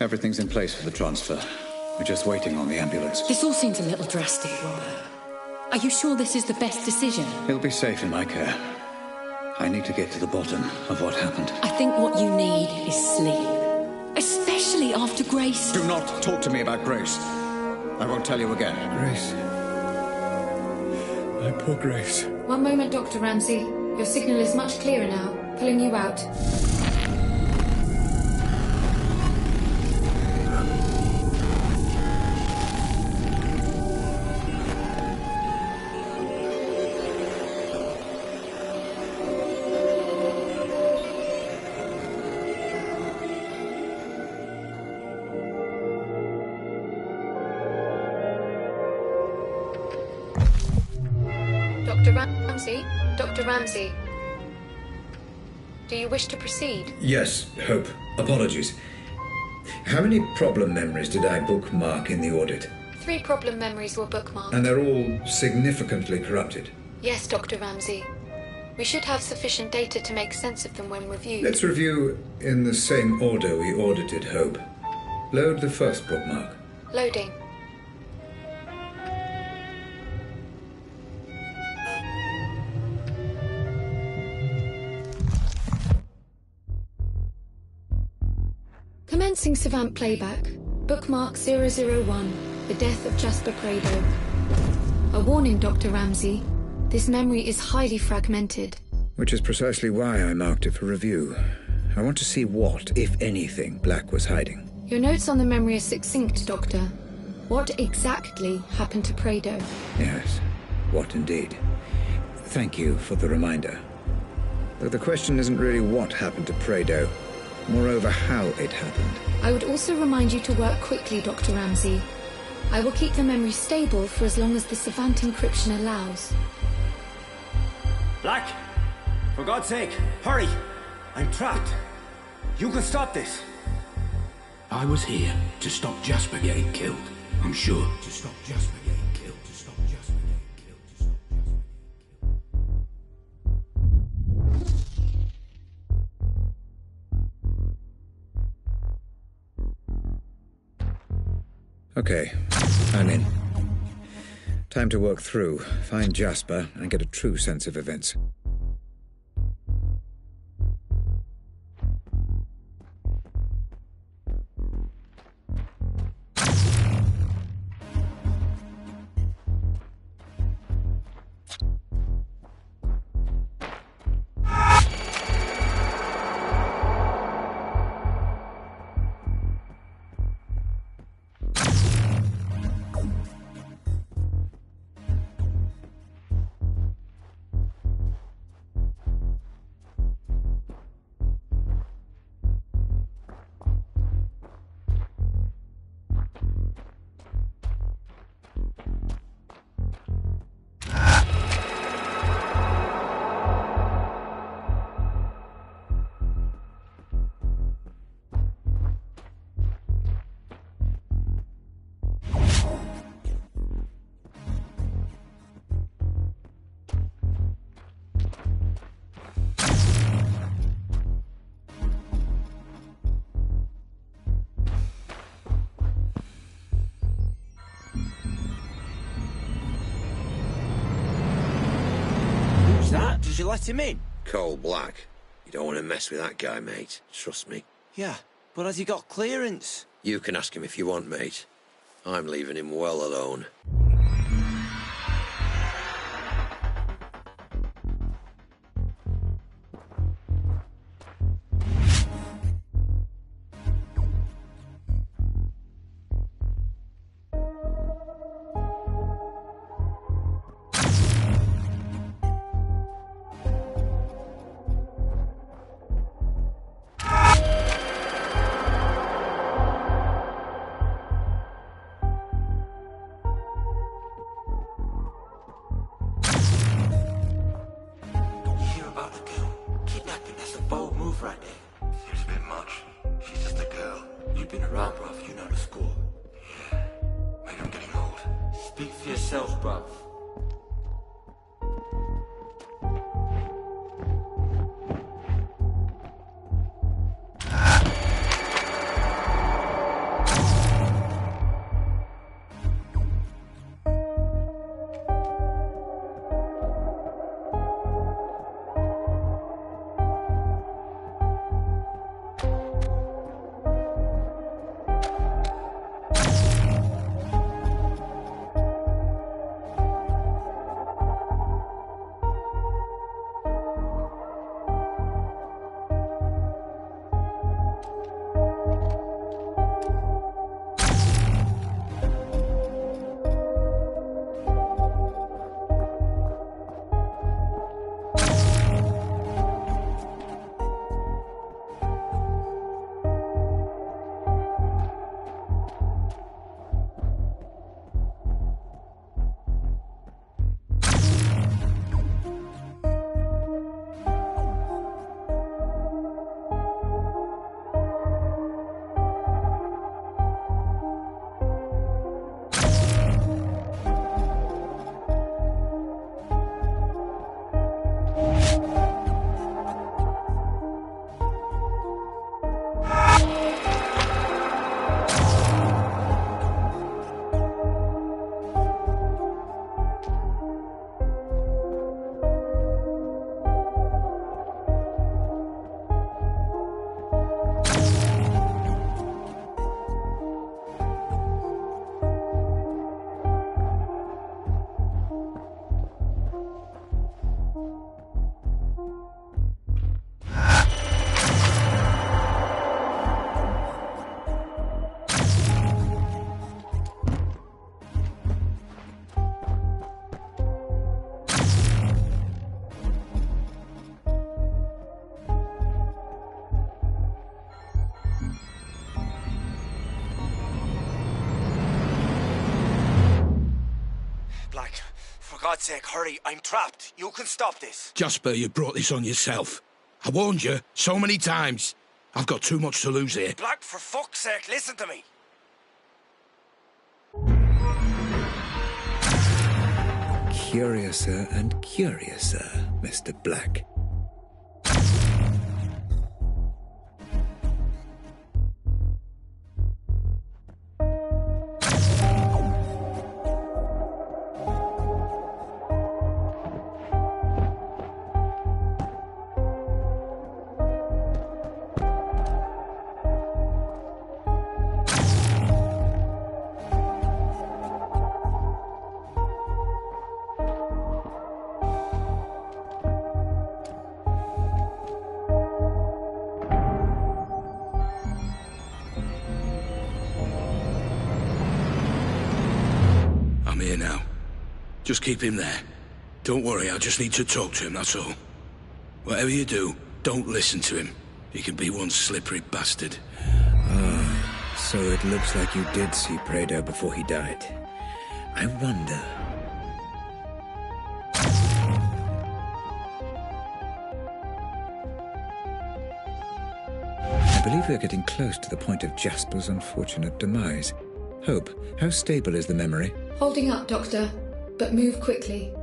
Everything's in place for the transfer. We're just waiting on the ambulance. This all seems a little drastic, Robert. Are you sure this is the best decision? He'll be safe in my care. I need to get to the bottom of what happened. I think what you need is sleep. Especially after Grace. Do not talk to me about Grace. I won't tell you again. Grace. My poor Grace. One moment, Dr. Ramsey. Your signal is much clearer now. Pulling you out. Dr. Ramsey, do you wish to proceed? Yes, Hope. Apologies. How many problem memories did I bookmark in the audit? 3 problem memories were bookmarked. And they're all significantly corrupted? Yes, Dr. Ramsey. We should have sufficient data to make sense of them when reviewed. Let's review in the same order we audited Hope. Load the first bookmark. Loading. Commencing Savant playback. Bookmark 001. The death of Jasper Prado. A warning, Dr. Ramsey. This memory is highly fragmented. Which is precisely why I marked it for review. I want to see what, if anything, Black was hiding. Your notes on the memory are succinct, Doctor. What exactly happened to Prado? Yes, what indeed. Thank you for the reminder. Though the question isn't really what happened to Prado. Moreover, how it happened. I would also remind you to work quickly, Dr. Ramsey. I will keep the memory stable for as long as the Savant encryption allows. Black! For God's sake, hurry! I'm trapped. You can stop this. I was here to stop Jasper getting killed. I'm sure. To stop Jasper getting killed. To stop Jasper getting killed. To stop Jasper getting killed. Okay, I'm in. Time to work through, find Jasper, and get a true sense of events. Did you let him in? Cole Black. You don't want to mess with that guy, mate. Trust me. Yeah, but has he got clearance? You can ask him if you want, mate. I'm leaving him well alone. Speak for yourself, bruv. Black, for God's sake, hurry. I'm trapped. You can stop this. Jasper, you brought this on yourself. I warned you so many times. I've got too much to lose here. Black, for fuck's sake, listen to me. Curiouser and curiouser, Mr. Black. I'm here now. Just keep him there. Don't worry, I just need to talk to him, that's all. Whatever you do, don't listen to him. He can be one slippery bastard. Ah, so it looks like you did see Prado before he died. I wonder... I believe we're getting close to the point of Jasper's unfortunate demise. Hope, how stable is the memory? Holding up, Doctor, but move quickly.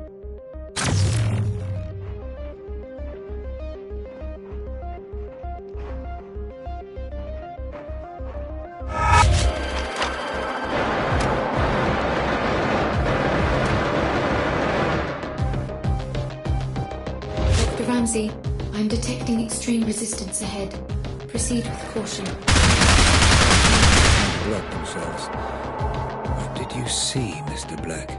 Dr. Ramsey, I'm detecting extreme resistance ahead. Proceed with caution. Block themselves. What did you see, Mr. Black?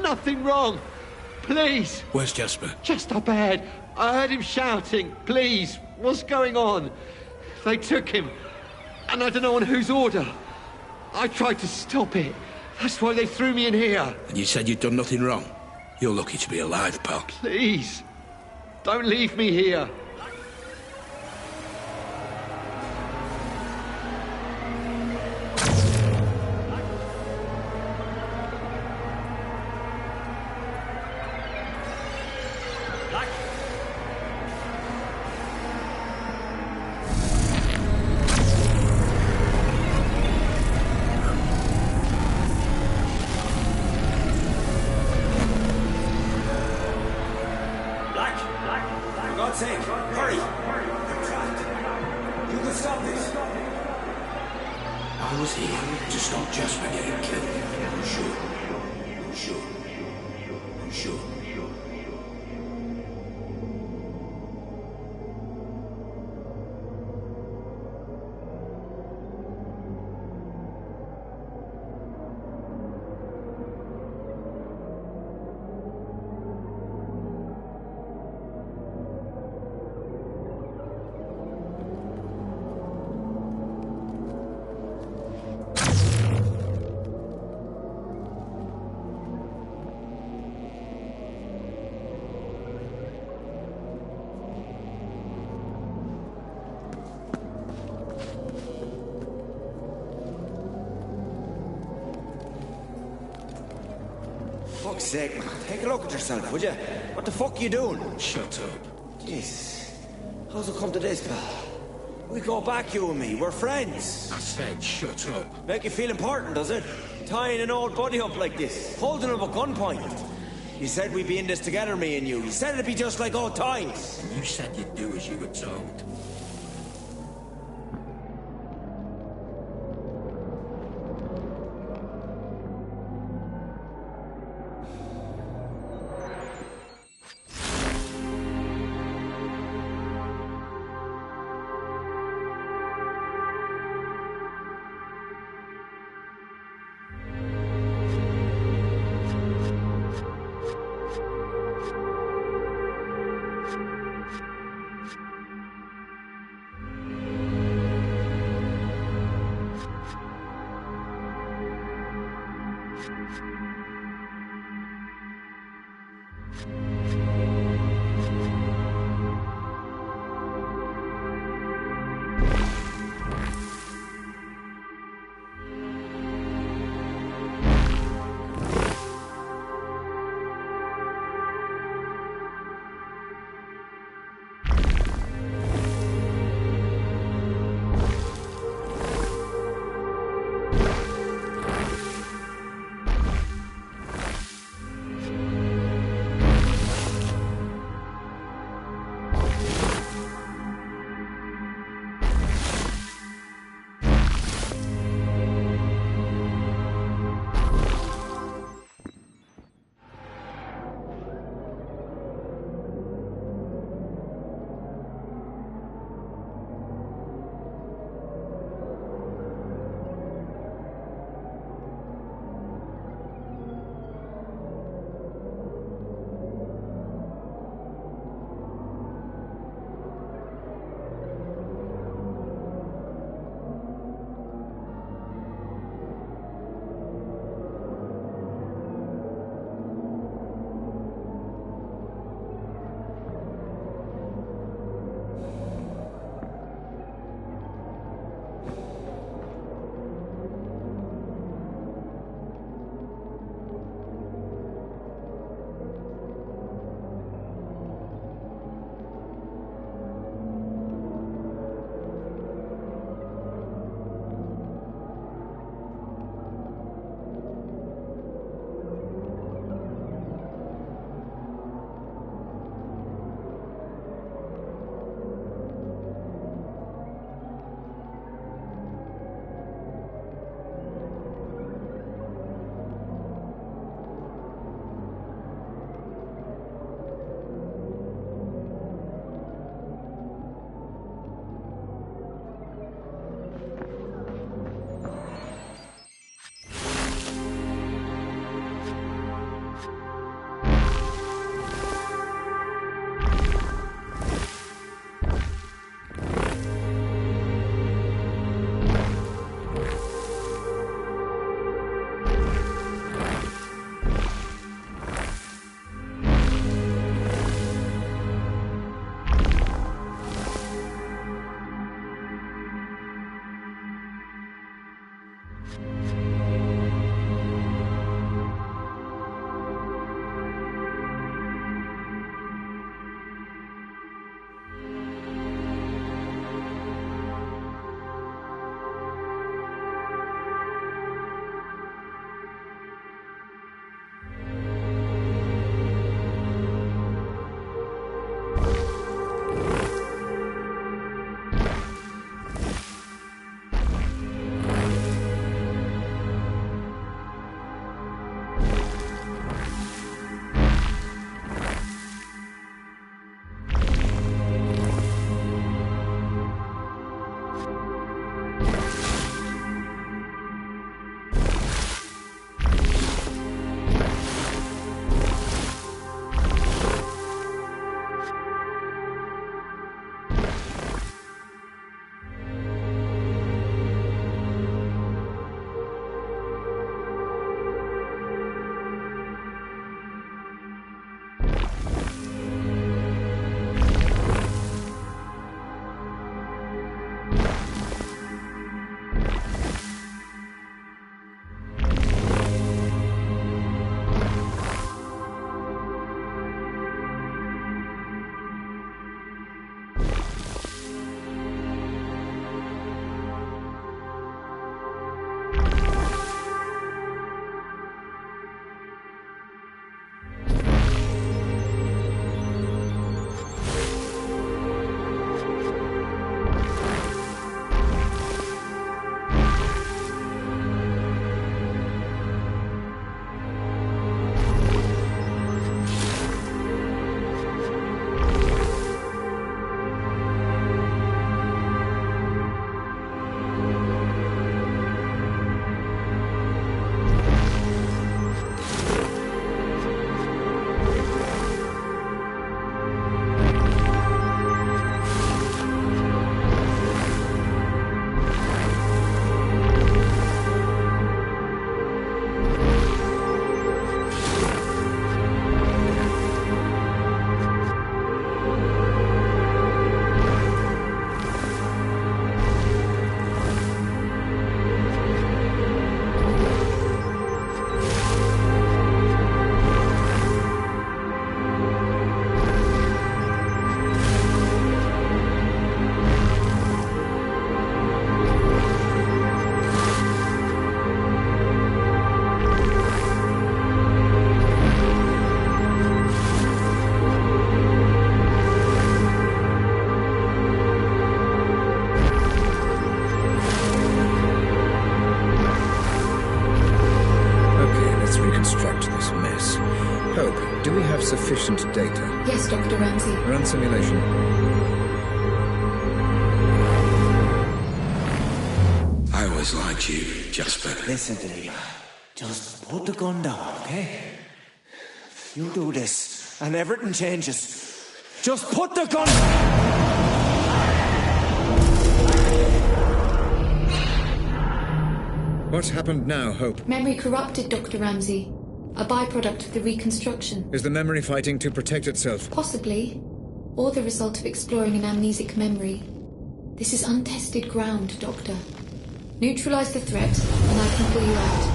nothing wrong. Please. Where's Jasper? Just up ahead. I heard him shouting. Please, what's going on? They took him, and I don't know on whose order. I tried to stop it. That's why they threw me in here. And you said you'd done nothing wrong? You're lucky to be alive, pal. Please, don't leave me here. Fuck's sake, man. Take a look at yourself, would you? What the fuck are you doing? Shut up. Jesus. How's it come to this, pal? We go back, you and me. We're friends. I said shut up. Make you feel important, does it? Tying an old buddy up like this. Holding him at gunpoint. You said we'd be in this together, me and you. You said it'd be just like old times. You said you'd do as you were told. sufficient data? Yes, Dr. Ramsey. Run simulation. I always liked you, Jasper. Listen to me. Just put the gun down, okay? You do this, and everything changes. Just put the gun... What's happened now, Hope? Memory corrupted, Dr. Ramsey. A byproduct of the reconstruction. Is the memory fighting to protect itself? Possibly. Or the result of exploring an amnesic memory. This is untested ground, Doctor. Neutralize the threat, and I can pull you out.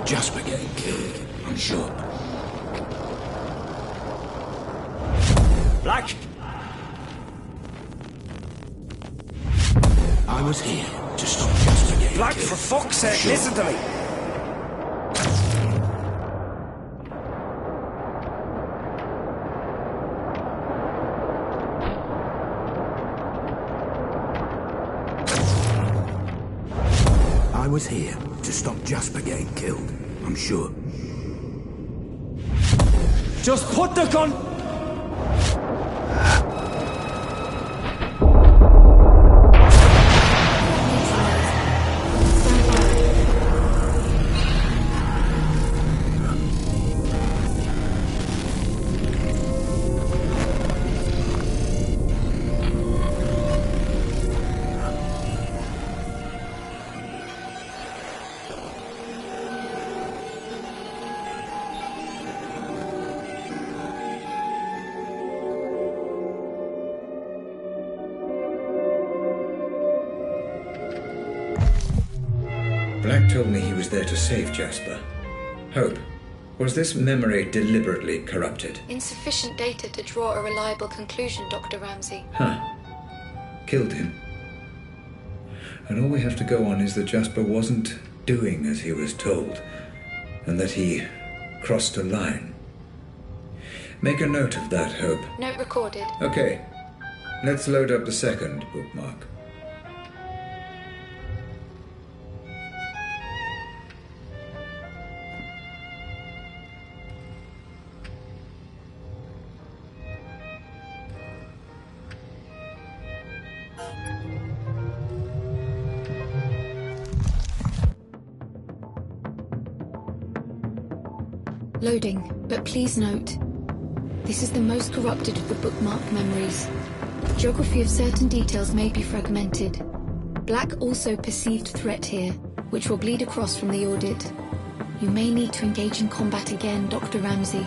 Jasper getting killed, I'm sure. Black! I was here to stop Jasper getting Black, killed. for fuck's sake, Sure. listen to me! I was here to stop Jasper getting killed, I'm sure. Just put the gun... Black told me he was there to save Jasper. Hope, was this memory deliberately corrupted? Insufficient data to draw a reliable conclusion, Dr. Ramsey. Huh. Killed him. And all we have to go on is that Jasper wasn't doing as he was told, and that he crossed a line. Make a note of that, Hope. Note recorded. Okay. Let's load up the second bookmark. Loading, but please note, this is the most corrupted of the bookmark memories. Geography of certain details may be fragmented. Black also perceived threat here, which will bleed across from the audit. You may need to engage in combat again, Dr. Ramsey.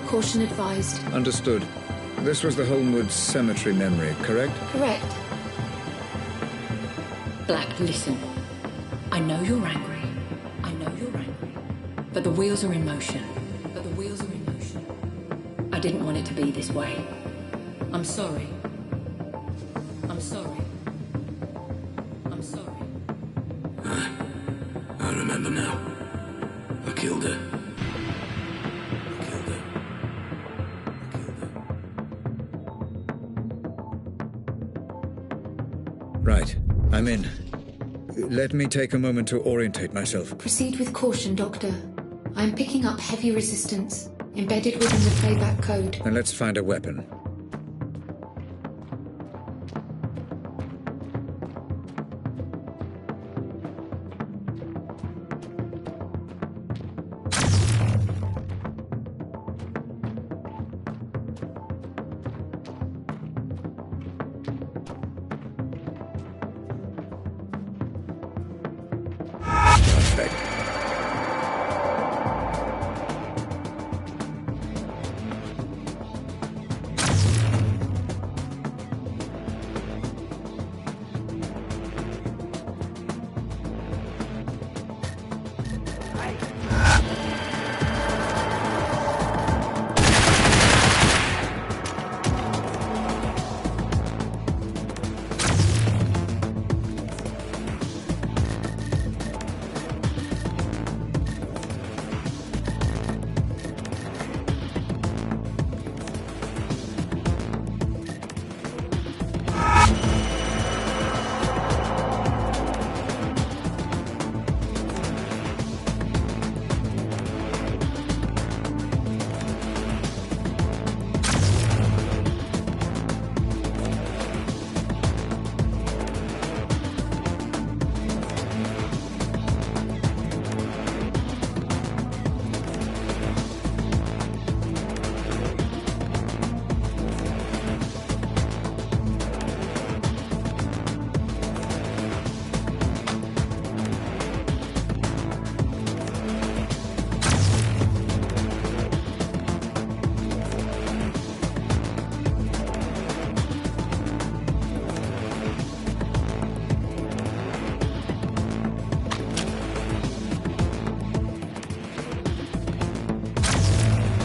Caution advised. Understood. This was the Holmwood Cemetery memory, correct? Correct. Black, listen. I know you're angry. I know you're angry. But the wheels are in motion. I didn't want it to be this way. I'm sorry. I'm sorry. I'm sorry. I remember now. I killed her. Right. I'm in. Let me take a moment to orientate myself. Proceed with caution, Doctor. I'm picking up heavy resistance, embedded within the playback code. And let's find a weapon.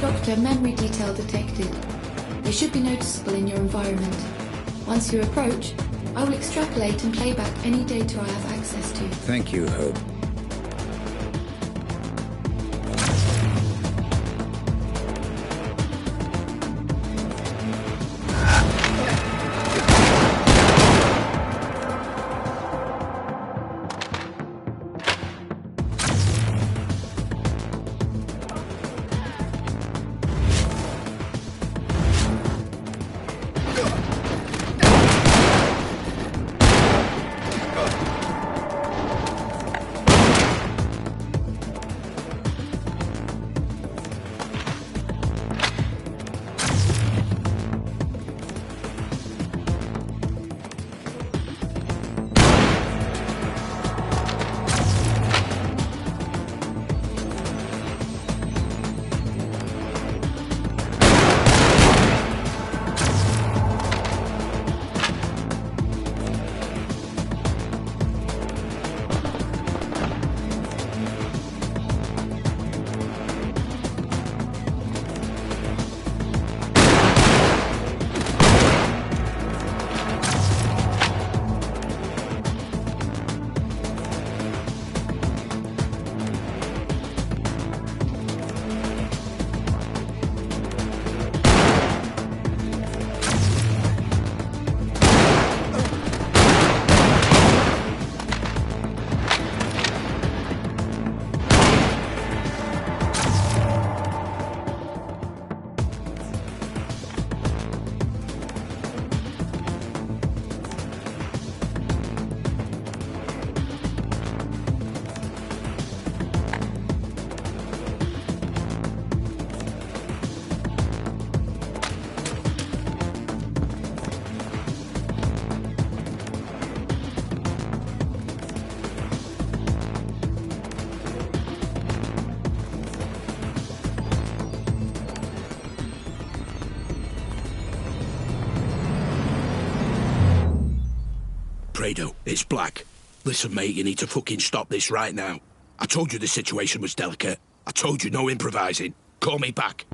Doctor, memory detail detected. They should be noticeable in your environment. Once you approach, I will extrapolate and play back any data I have access to. Thank you, Hope. Fredo, it's Black. Listen, mate, you need to fucking stop this right now. I told you the situation was delicate. I told you no improvising. Call me back.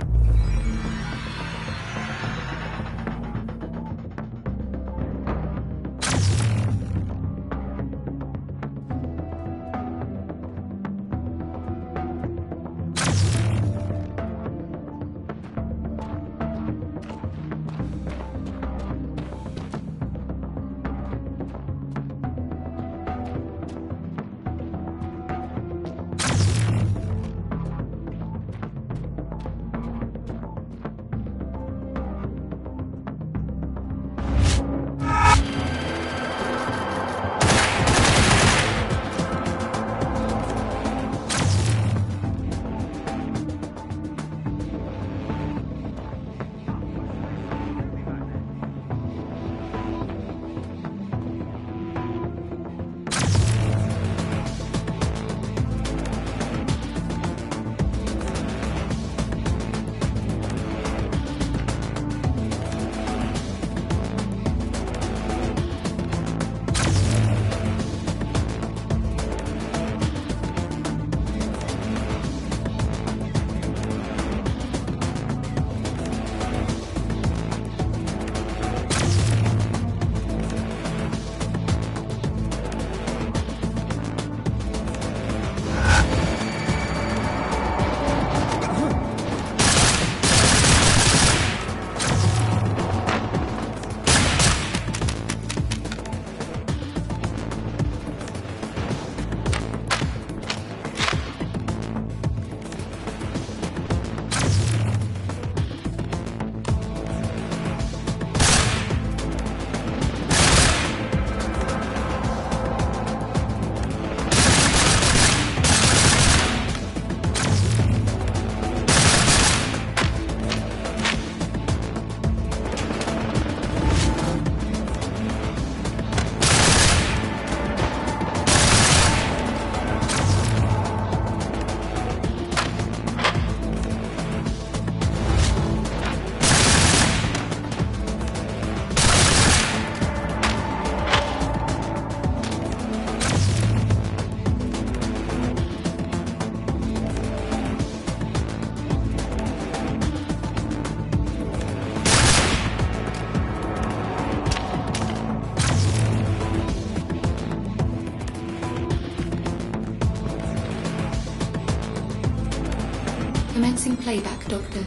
Commencing playback, Doctor.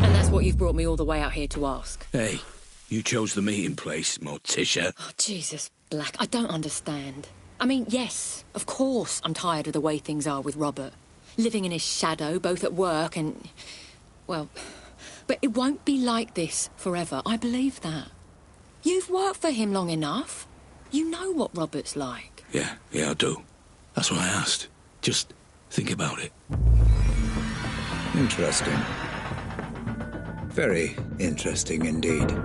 And that's what you've brought me all the way out here to ask. Hey, you chose the meeting place, Morticia. Oh, Jesus, Black, I don't understand. I mean, yes, of course I'm tired of the way things are with Robert. Living in his shadow, both at work and... well... but it won't be like this forever, I believe that. You've worked for him long enough. You know what Robert's like. Yeah, I do. That's why I asked. Just think about it. Interesting. Very interesting indeed.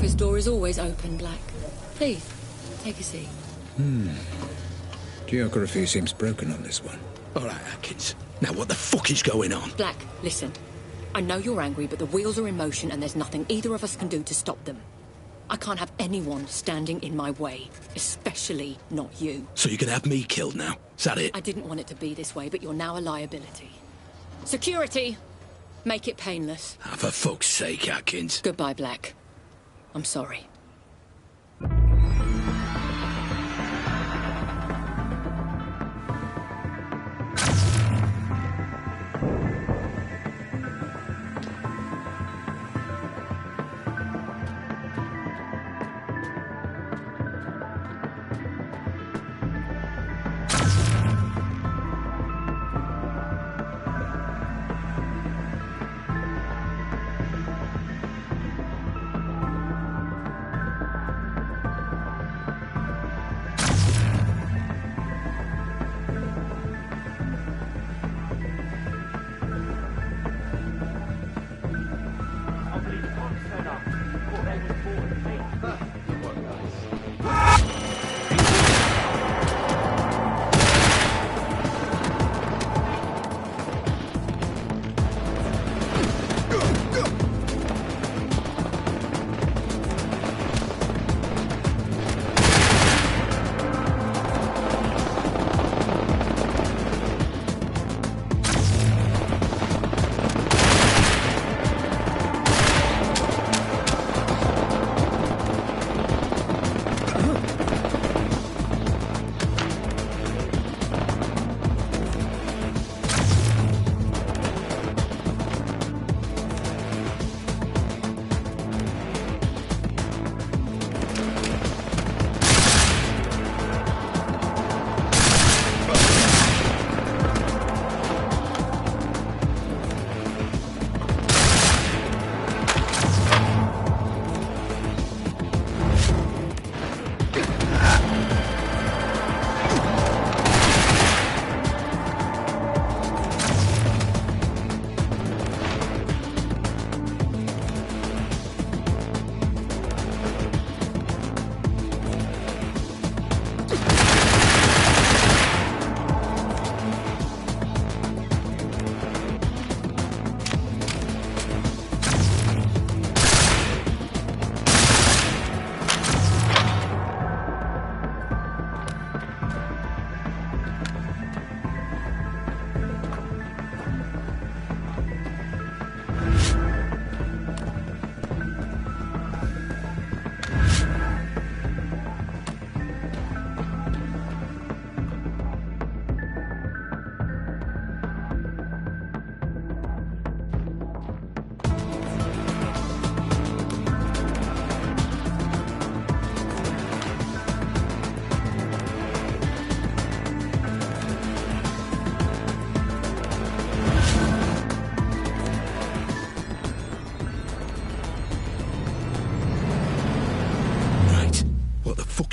His door is always open, Black. Please, take a seat. Geography seems broken on this one. All right, Atkins. Now what the fuck is going on? Black, listen. I know you're angry, but the wheels are in motion and there's nothing either of us can do to stop them. I can't have anyone standing in my way, especially not you. So you're gonna have me killed now? Is that it? I didn't want it to be this way, but you're now a liability. Security! Make it painless. Ah, for fuck's sake, Atkins. Goodbye, Black. I'm sorry.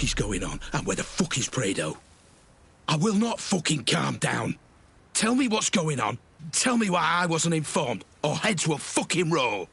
Is going on, and where the fuck is Prado? I will not fucking calm down. Tell me what's going on. Tell me why I wasn't informed. or heads will fucking roll.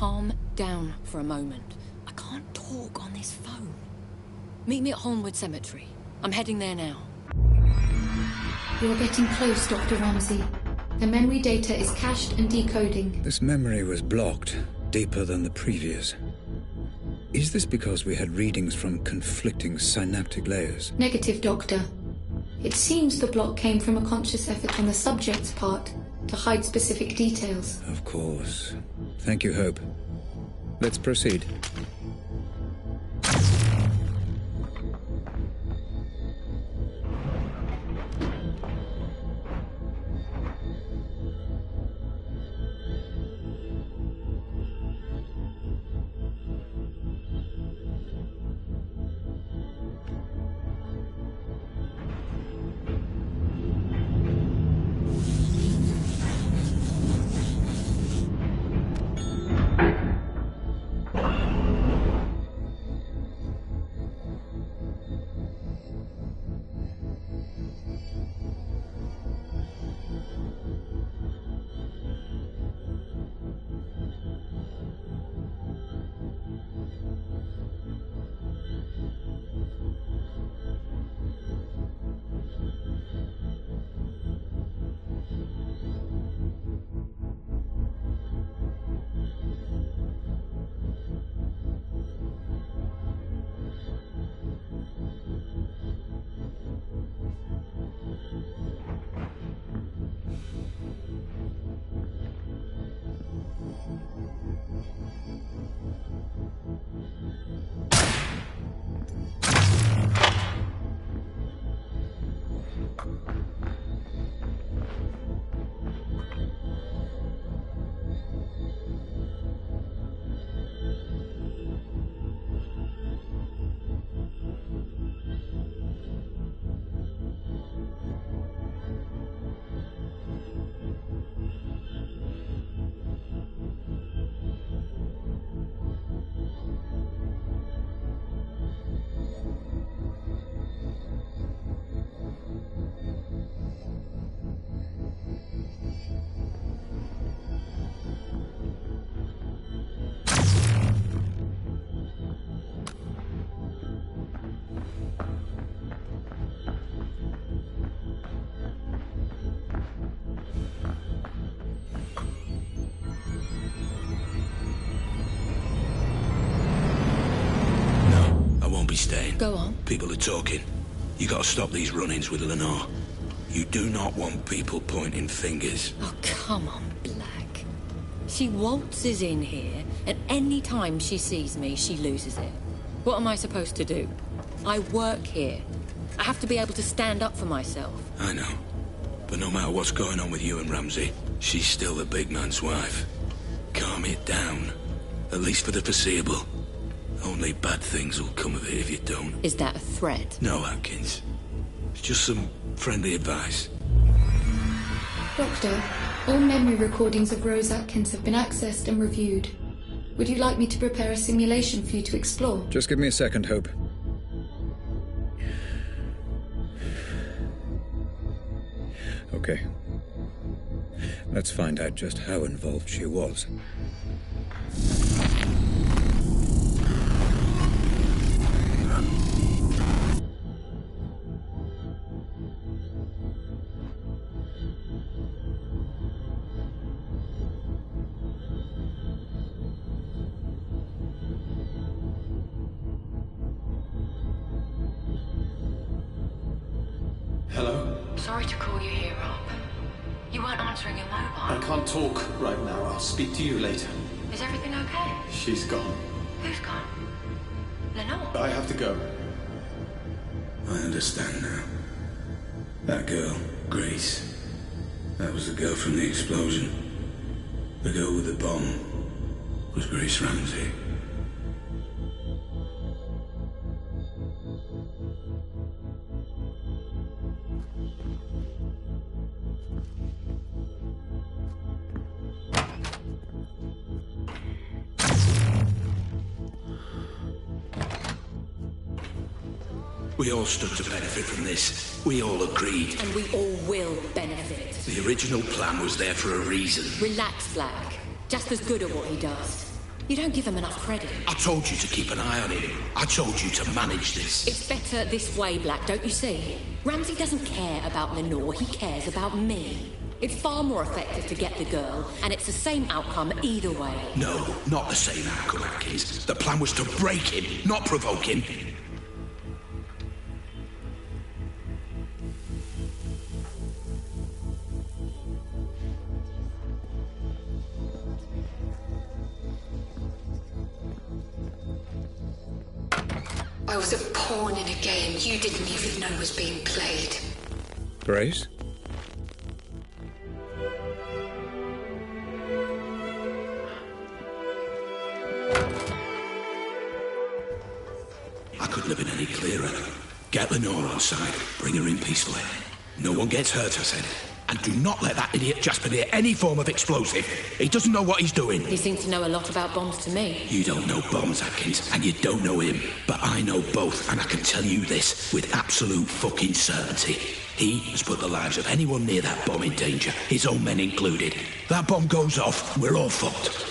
Calm down for a moment. I can't talk on this phone. Meet me at Holmwood Cemetery. I'm heading there now. You're getting close, Dr. Ramsey. The memory data is cached and decoding. This memory was blocked, deeper than the previous. Is this because we had readings from conflicting synaptic layers? Negative, Doctor. It seems the block came from a conscious effort on the subject's part to hide specific details. Of course. Thank you, Hope. Let's proceed. Staying. Go on. People are talking. You gotta stop these run-ins with Lenore. You do not want people pointing fingers. Oh, come on, Black. She waltzes in here, and any time she sees me, she loses it. What am I supposed to do? I work here. I have to be able to stand up for myself. I know. But no matter what's going on with you and Ramsey, she's still the big man's wife. Calm it down. At least for the foreseeable. Only bad things will come of it if you don't. Is that a threat? No, Atkins. It's just some friendly advice. Doctor, all memory recordings of Rose Atkins have been accessed and reviewed. Would you like me to prepare a simulation for you to explore? Just give me a second, Hope. Okay. Let's find out just how involved she was. Hello? Sorry to call you here, Rob. You weren't answering your mobile. I can't talk right now. I'll speak to you later. Is everything okay? She's gone. Who's gone? Lenore? I have to go. I understand now. That girl, Grace. That was the girl from the explosion. The girl with the bomb was Grace Ramsey. We all stood to benefit from this. We all agreed. And we all will benefit. The original plan was there for a reason. Relax, Black. Just as good at what he does. You don't give him enough credit. I told you to keep an eye on him. I told you to manage this. It's better this way, Black, don't you see? Ramsey doesn't care about Lenore, he cares about me. It's far more effective to get the girl, and it's the same outcome either way. No, not the same outcome, Atkins. The plan was to break him, not provoke him. I was a pawn in a game you didn't even know was being played. Grace? I couldn't have been any clearer. Get Lenore on side. Bring her in peacefully. No one gets hurt, I said. And do not let that idiot Jasper near any form of explosive. He doesn't know what he's doing. He seems to know a lot about bombs to me. You don't know bombs, Atkins, and you don't know him. But I know both, and I can tell you this with absolute fucking certainty. He has put the lives of anyone near that bomb in danger, his own men included. That bomb goes off, we're all fucked.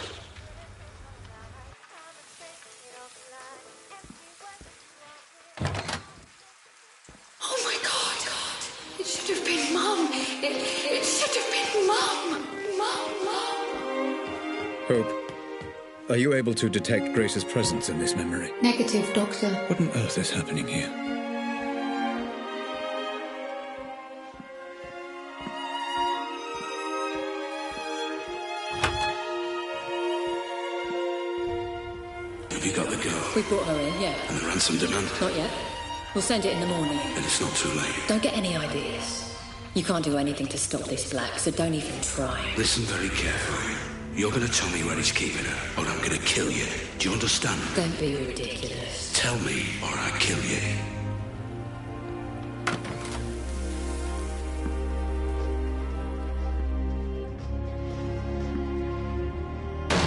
Oh my God! It should have been Mum! It should have been Mum! Mum! Hope, are you able to detect Grace's presence in this memory? Negative, Doctor. What on earth is happening here? Have you got the girl? We brought her in, yeah. And the ransom demand? Not yet. We'll send it in the morning. And it's not too late. Don't get any ideas. You can't do anything to stop this, Black, so don't even try. Listen very carefully. You're going to tell me where he's keeping her, or I'm going to kill you. Do you understand? Don't be ridiculous. Tell me, or I kill you.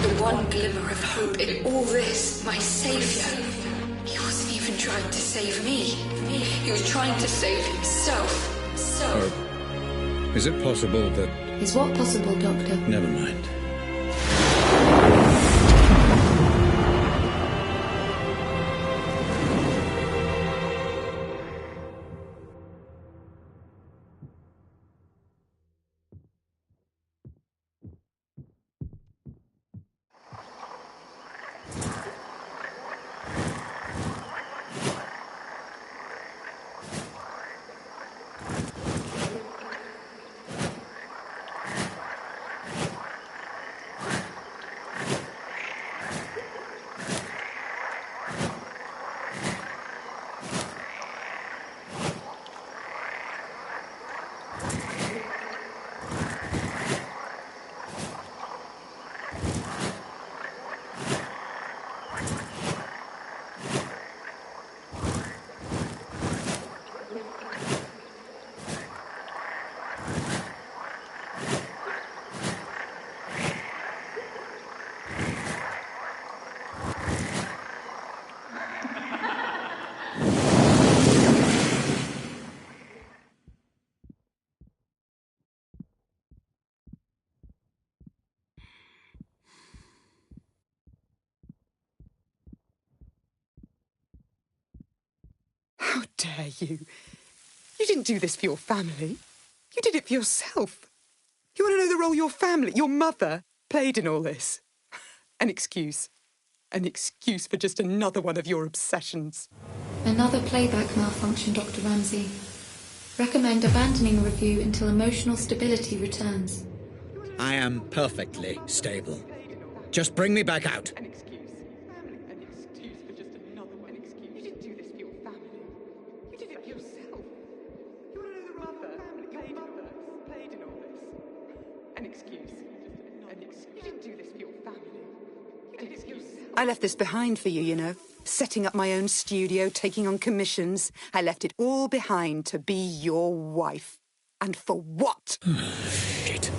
The one glimmer of hope in all this, my saviour. He wasn't even trying to save me. He was trying to save himself. Hope, is it possible that... Is what possible, Doctor? Never mind. dare you? You didn't do this for your family. You did it for yourself. You want to know the role your family, your mother, played in all this? An excuse. An excuse for just another one of your obsessions. Another playback malfunction, Dr. Ramsey. Recommend abandoning review until emotional stability returns. I am perfectly stable. Just bring me back out. An excuse. An excuse for just another one. An excuse. You didn't do this for your family. You did it for yourself. You want to know the mother, your mother, played in all this? An excuse. An excuse. You didn't do this for your family. You did it for yourself. I left this behind for you, you know. Setting up my own studio, taking on commissions. I left it all behind to be your wife. And for what? Shit.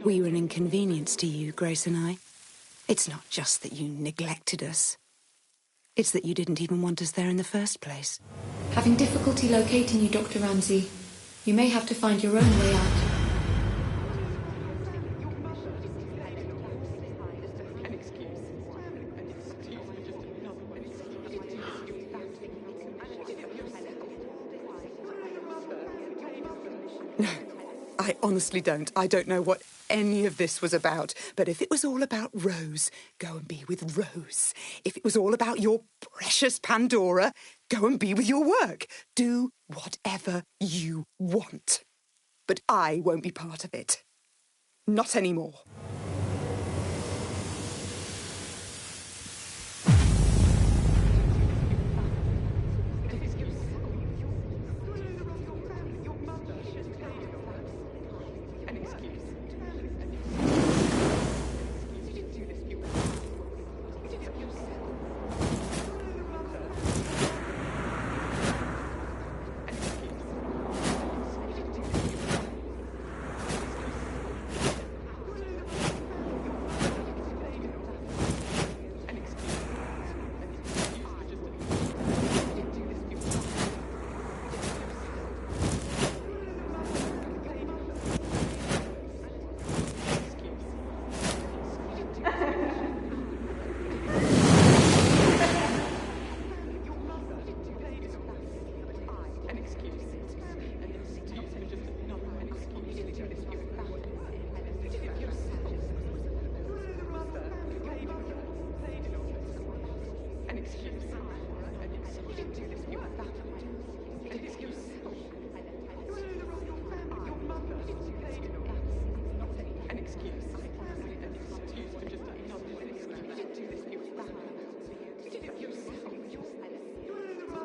We were an inconvenience to you, Grace and I. It's not just that you neglected us. It's that you didn't even want us there in the first place. Having difficulty locating you, Dr. Ramsey. You may have to find your own way out. I honestly don't. I don't know what any of this was about. But if it was all about Rose, go and be with Rose. If it was all about your precious Pandora, go and be with your work. Do whatever you want. But I won't be part of it. Not anymore.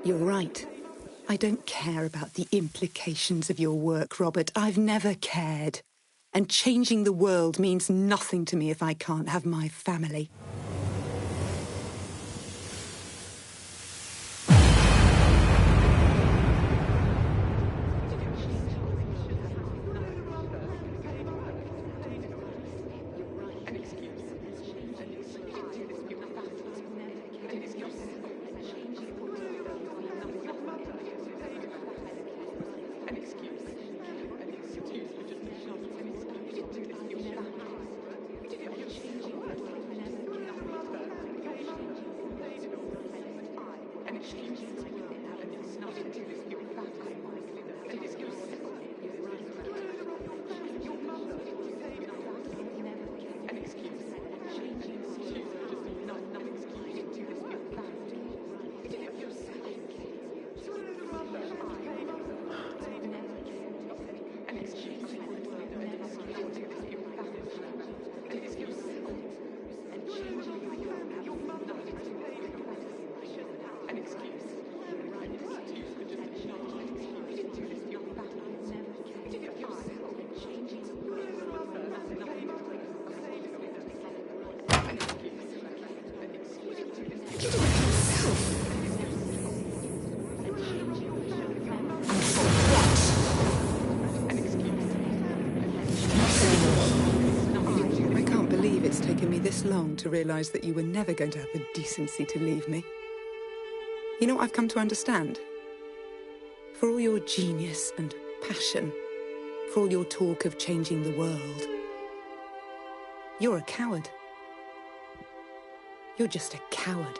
You're right. I don't care about the implications of your work, Robert. I've never cared. And changing the world means nothing to me if I can't have my family. taken me this long to realise that you were never going to have the decency to leave me. You know what I've come to understand? For all your genius and passion, for all your talk of changing the world, you're a coward. You're just a coward.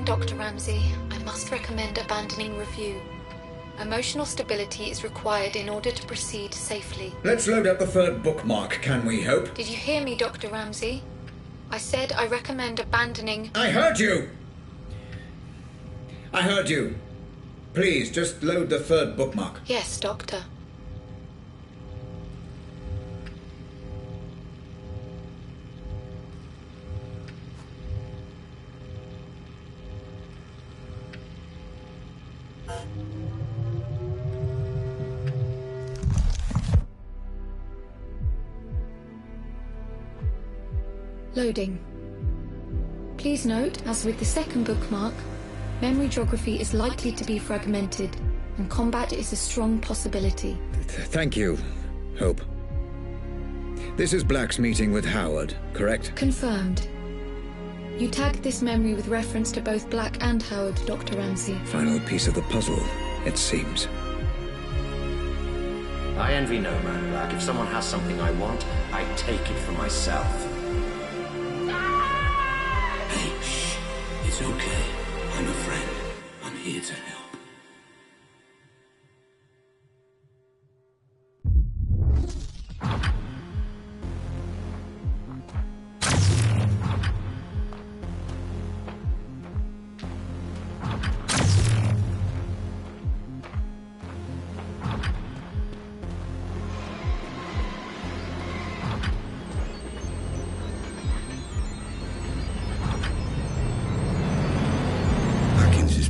Dr. Ramsey, I must recommend abandoning review. Emotional stability is required in order to proceed safely. Let's load up the third bookmark, can we hope? Did you hear me, Dr. Ramsey? I said I recommend abandoning... I heard you! I heard you. Please, just load the third bookmark. Yes, Doctor. Loading. Please note, as with the second bookmark, memory geography is likely to be fragmented, and combat is a strong possibility. Thank you, Hope. This is Black's meeting with Howard, correct? Confirmed. You tagged this memory with reference to both Black and Howard, Dr. Ramsey. Final piece of the puzzle, it seems. I envy no man, Black. If someone has something I want, I take it for myself. Hey, shh. It's okay. I'm a friend. I'm here to help.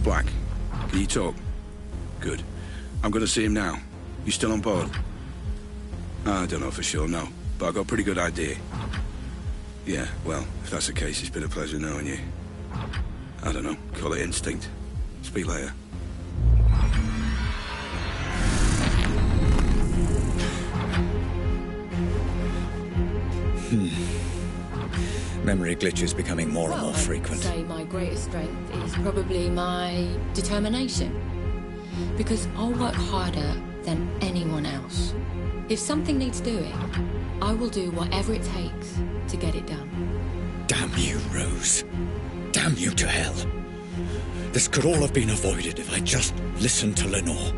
Black, can you talk? Good. I'm going to see him now. You still on board? I don't know for sure, no. But I've got a pretty good idea. Yeah, well, if that's the case, it's been a pleasure knowing you. I don't know, call it instinct. Speak later. Memory glitches becoming more and more frequent. I'd say my greatest strength is probably my determination. Because I'll work harder than anyone else. If something needs doing, I will do whatever it takes to get it done. Damn you, Rose. Damn you to hell. This could all have been avoided if I just listened to Lenore.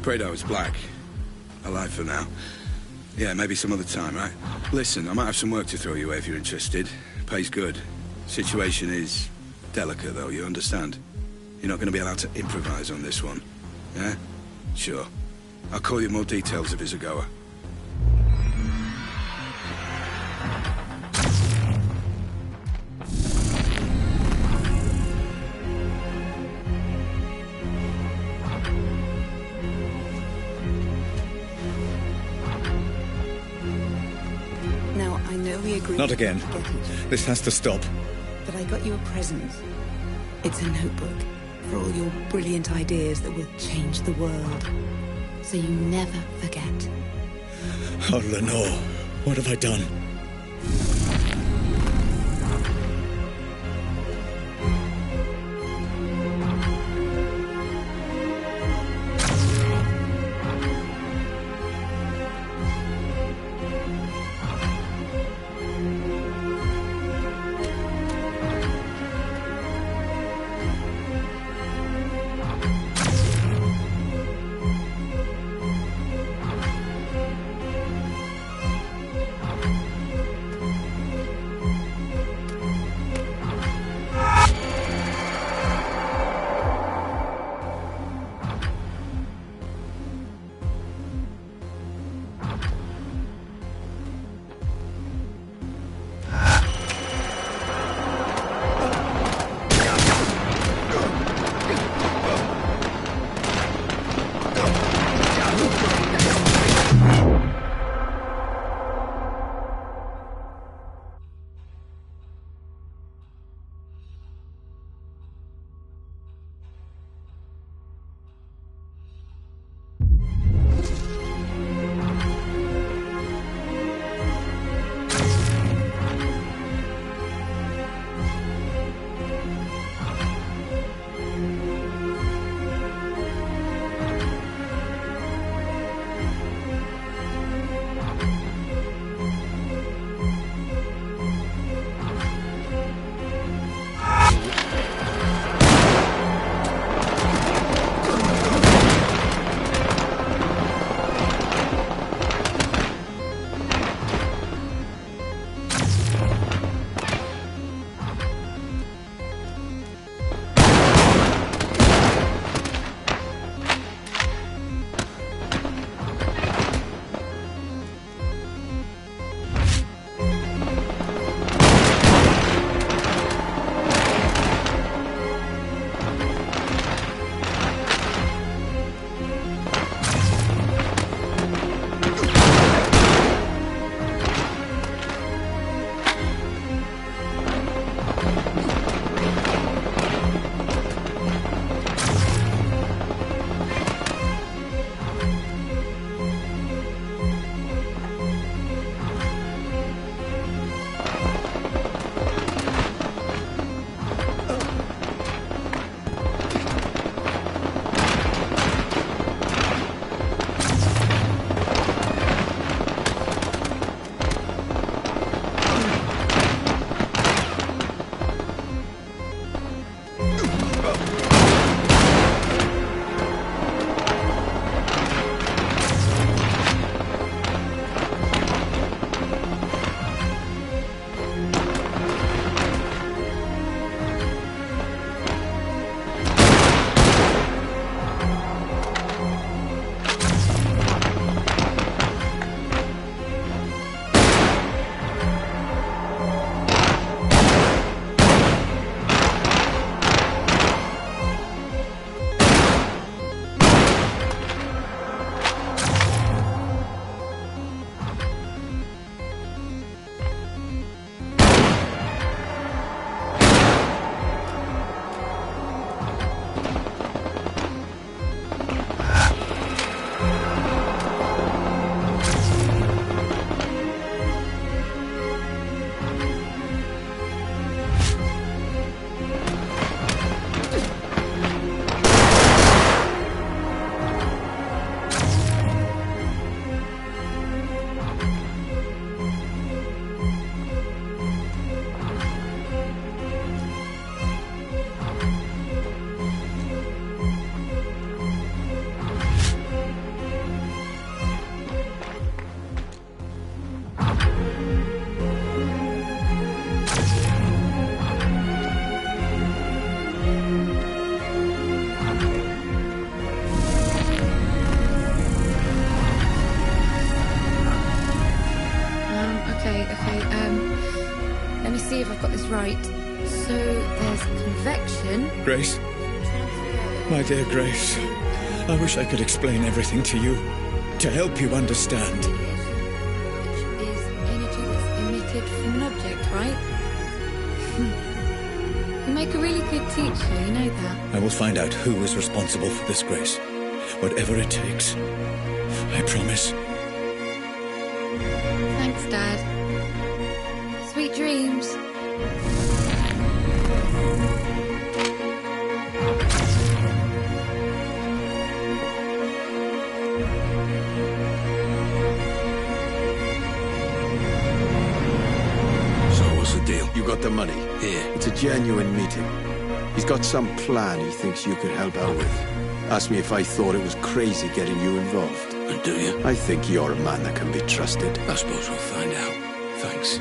Prayed I was black. Alive for now. Yeah, maybe some other time, right? Listen, I might have some work to throw your way if you're interested. Pays good. Situation is delicate, though, you understand? You're not going to be allowed to improvise on this one. Yeah? Sure. I'll call you more details if it's a goer. Now, I know we agreed... Not again. This has to stop. But I got you a present. It's a notebook for all your brilliant ideas that will change the world. So you never forget. Oh, Lenore, what have I done? see if I've got this right. So there's convection. Grace? My dear Grace, I wish I could explain everything to you, to help you understand. Which is energy that's emitted from an object, right? You make a really good teacher, you know that. I will find out who is responsible for this, Grace. Whatever it takes. I promise. Thanks, Dad. Sweet dreams. So what's the deal? You got the money? Yeah. It's a genuine meeting. He's got some plan he thinks you could help out with. Asked me if I thought it was crazy getting you involved. And do you? I think you're a man that can be trusted. I suppose we'll find out. Thanks.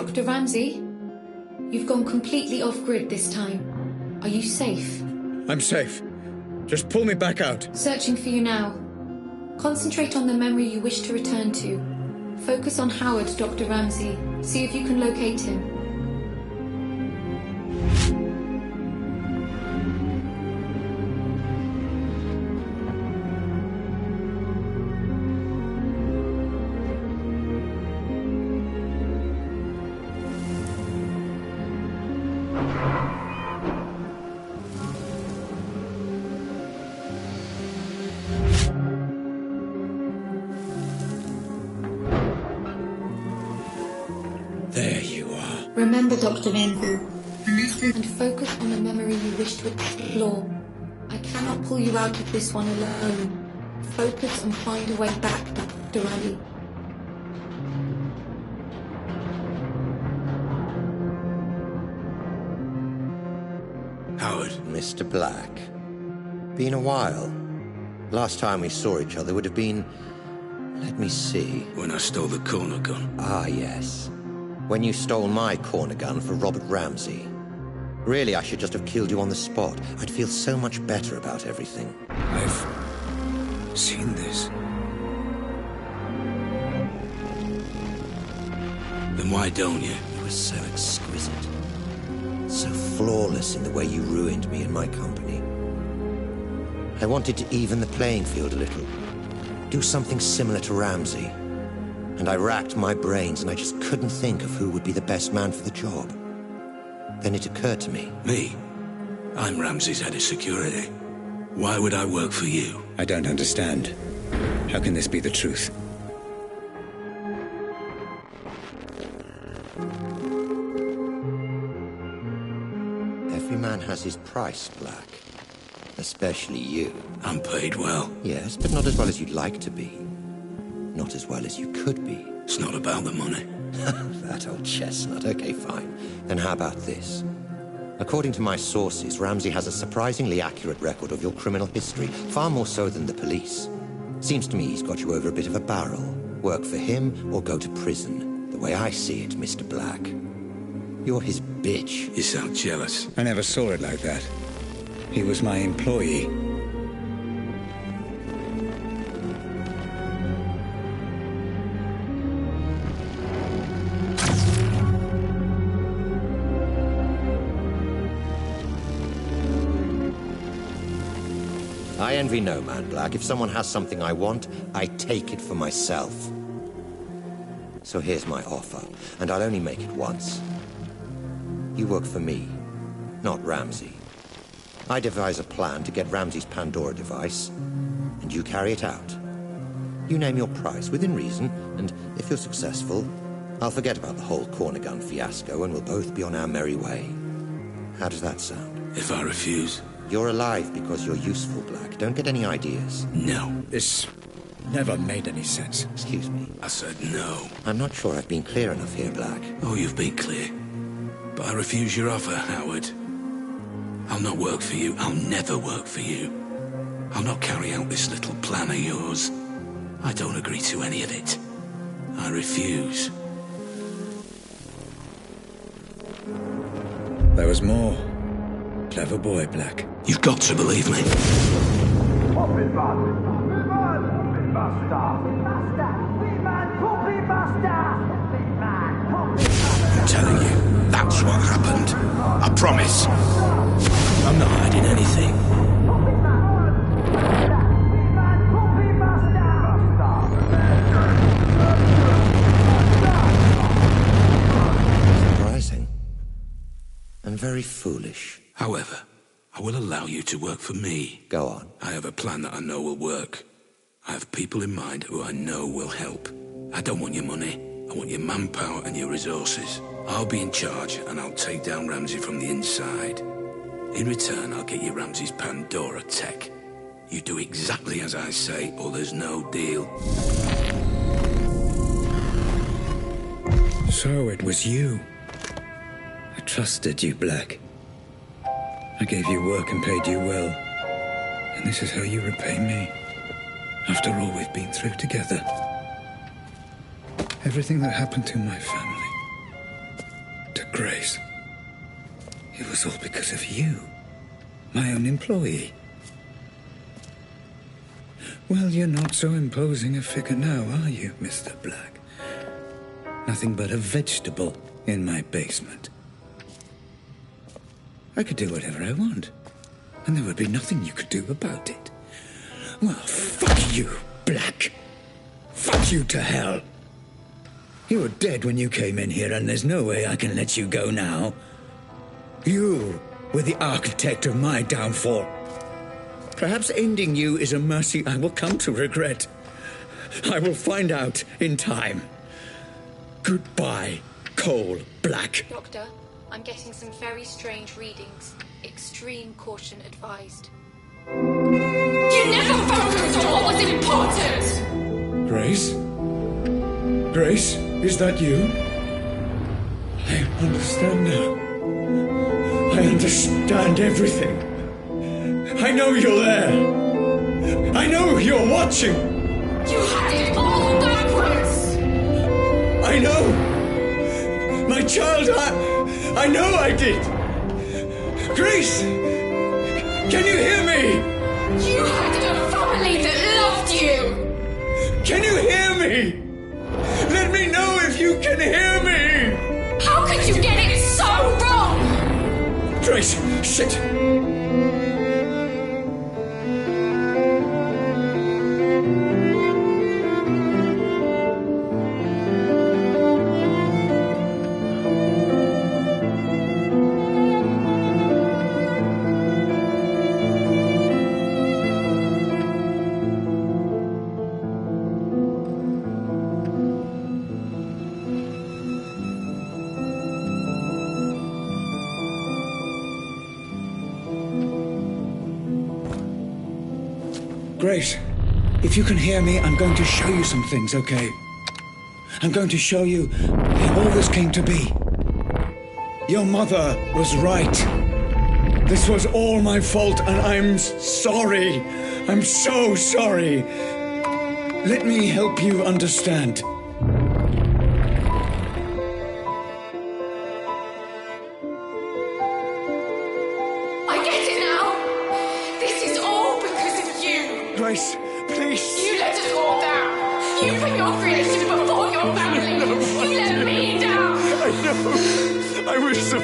Dr. Ramsey? You've gone completely off-grid this time. Are you safe? I'm safe. Just pull me back out. Searching for you now. Concentrate on the memory you wish to return to. Focus on Howard, Dr. Ramsey. See if you can locate him. There you are. Remember, Dr. Ramsey, listen and focus on the memory you wish to explore. I cannot pull you out of this one alone. Focus and find a way back, Dr. Ramsey. Howard. Mr. Black. Been a while. Last time we saw each other would have been... Let me see. When I stole the corner gun. Ah, yes. When you stole my corner gun for Robert Ramsey. Really, I should just have killed you on the spot. I'd feel so much better about everything. I've seen this. Then why don't you? You were so exquisite. So flawless in the way you ruined me and my company. I wanted to even the playing field a little. Do something similar to Ramsey. And I racked my brains and I just couldn't think of who would be the best man for the job. Then it occurred to me. Me? I'm Ramsey's head of security. Why would I work for you? I don't understand. How can this be the truth? Every man has his price, Black. Especially you. I'm paid well. Yes, but not as well as you'd like to be. Not as well as you could be. It's not about the money. That old chestnut. Okay, fine. Then how about this? According to my sources, Ramsey has a surprisingly accurate record of your criminal history, far more so than the police. Seems to me he's got you over a bit of a barrel. Work for him or go to prison. The way I see it, Mr. Black. You're his bitch. You sound jealous. I never saw it like that. He was my employee. I envy no man, Black. If someone has something I want, I take it for myself. So here's my offer, and I'll only make it once. You work for me, not Ramsey. I devise a plan to get Ramsey's Pandora device, and you carry it out. You name your price, within reason, and if you're successful, I'll forget about the whole corner gun fiasco, and we'll both be on our merry way. How does that sound? If I refuse? You're alive because you're useful, Black. Don't get any ideas. No. This never made any sense. Excuse me. I said no. I'm not sure I've been clear enough here, Black. Oh, you've been clear. But I refuse your offer, Howard. I'll not work for you. I'll never work for you. I'll not carry out this little plan of yours. I don't agree to any of it. I refuse. There was more. Clever boy, Black. You've got to believe me. I'm telling you, that's what happened. I promise. I'm not hiding anything. Surprising. And very foolish. However, I will allow you to work for me. Go on. I have a plan that I know will work. I have people in mind who I know will help. I don't want your money. I want your manpower and your resources. I'll be in charge and I'll take down Ramsey from the inside. In return, I'll get you Ramsey's Pandora tech. You do exactly as I say or there's no deal. So it was you. I trusted you, Black. I gave you work and paid you well. And this is how you repay me. After all we've been through together. Everything that happened to my family. Grace. It was all because of you. My own employee. Well, you're not so imposing a figure now, are you, Mr. Black? Nothing but a vegetable in my basement. I could do whatever I want, and there would be nothing you could do about it. Well, fuck you, Black. Fuck you to hell. You were dead when you came in here, and there's no way I can let you go now. You were the architect of my downfall. Perhaps ending you is a mercy I will come to regret. I will find out in time. Goodbye, Cole Black. Doctor, I'm getting some very strange readings. Extreme caution advised. You never focused on what was important! Grace? Grace, is that you? I understand now. I understand everything. I know you're there. I know you're watching. You had it all backwards! I know. My child, I know I did. Grace, can you hear me? You had a family that loved you! Can you hear me? Let me know if you can hear me! How could you get it so wrong? Grace, shit! Grace, if you can hear me, I'm going to show you some things, okay? I'm going to show you how all this came to be. Your mother was right. This was all my fault, and I'm sorry. I'm so sorry. Let me help you understand. Grace, please. You let us all down. You put your creation before your family. You let me down. I know. I was a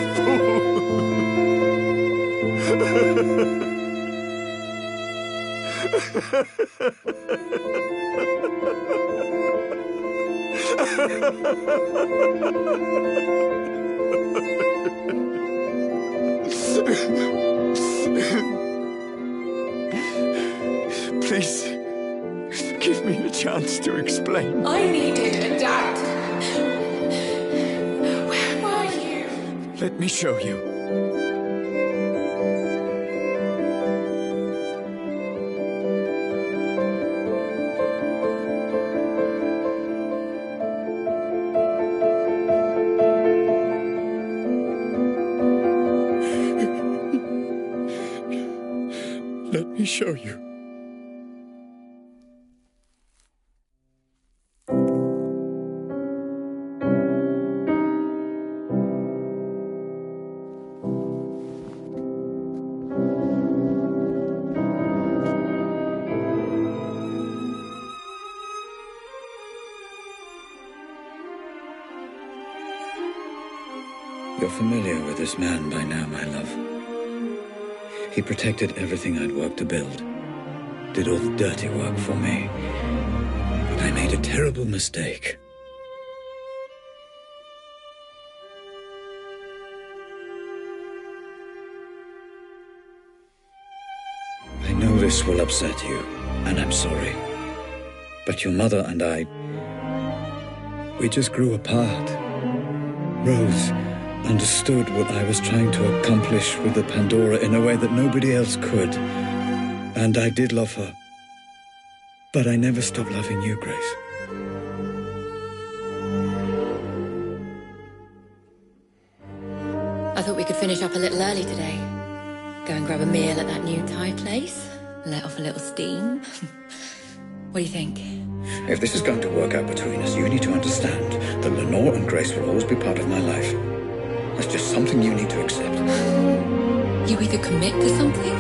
Please, give me a chance to explain. I needed a dad. Where were you? Let me show you. Let me show you. You're familiar with this man by now, my love. He protected everything I'd worked to build. Did all the dirty work for me. But I made a terrible mistake. I know this will upset you, and I'm sorry. But your mother and I, we just grew apart. Rose understood what I was trying to accomplish with the Pandora in a way that nobody else could. And I did love her. But I never stopped loving you, Grace. I thought we could finish up a little early today. Go and grab a meal at that new Thai place. Let off a little steam. What do you think? If this is going to work out between us, you need to understand that Lenore and Grace will always be part of my life. That's just something you need to accept. You either commit to something,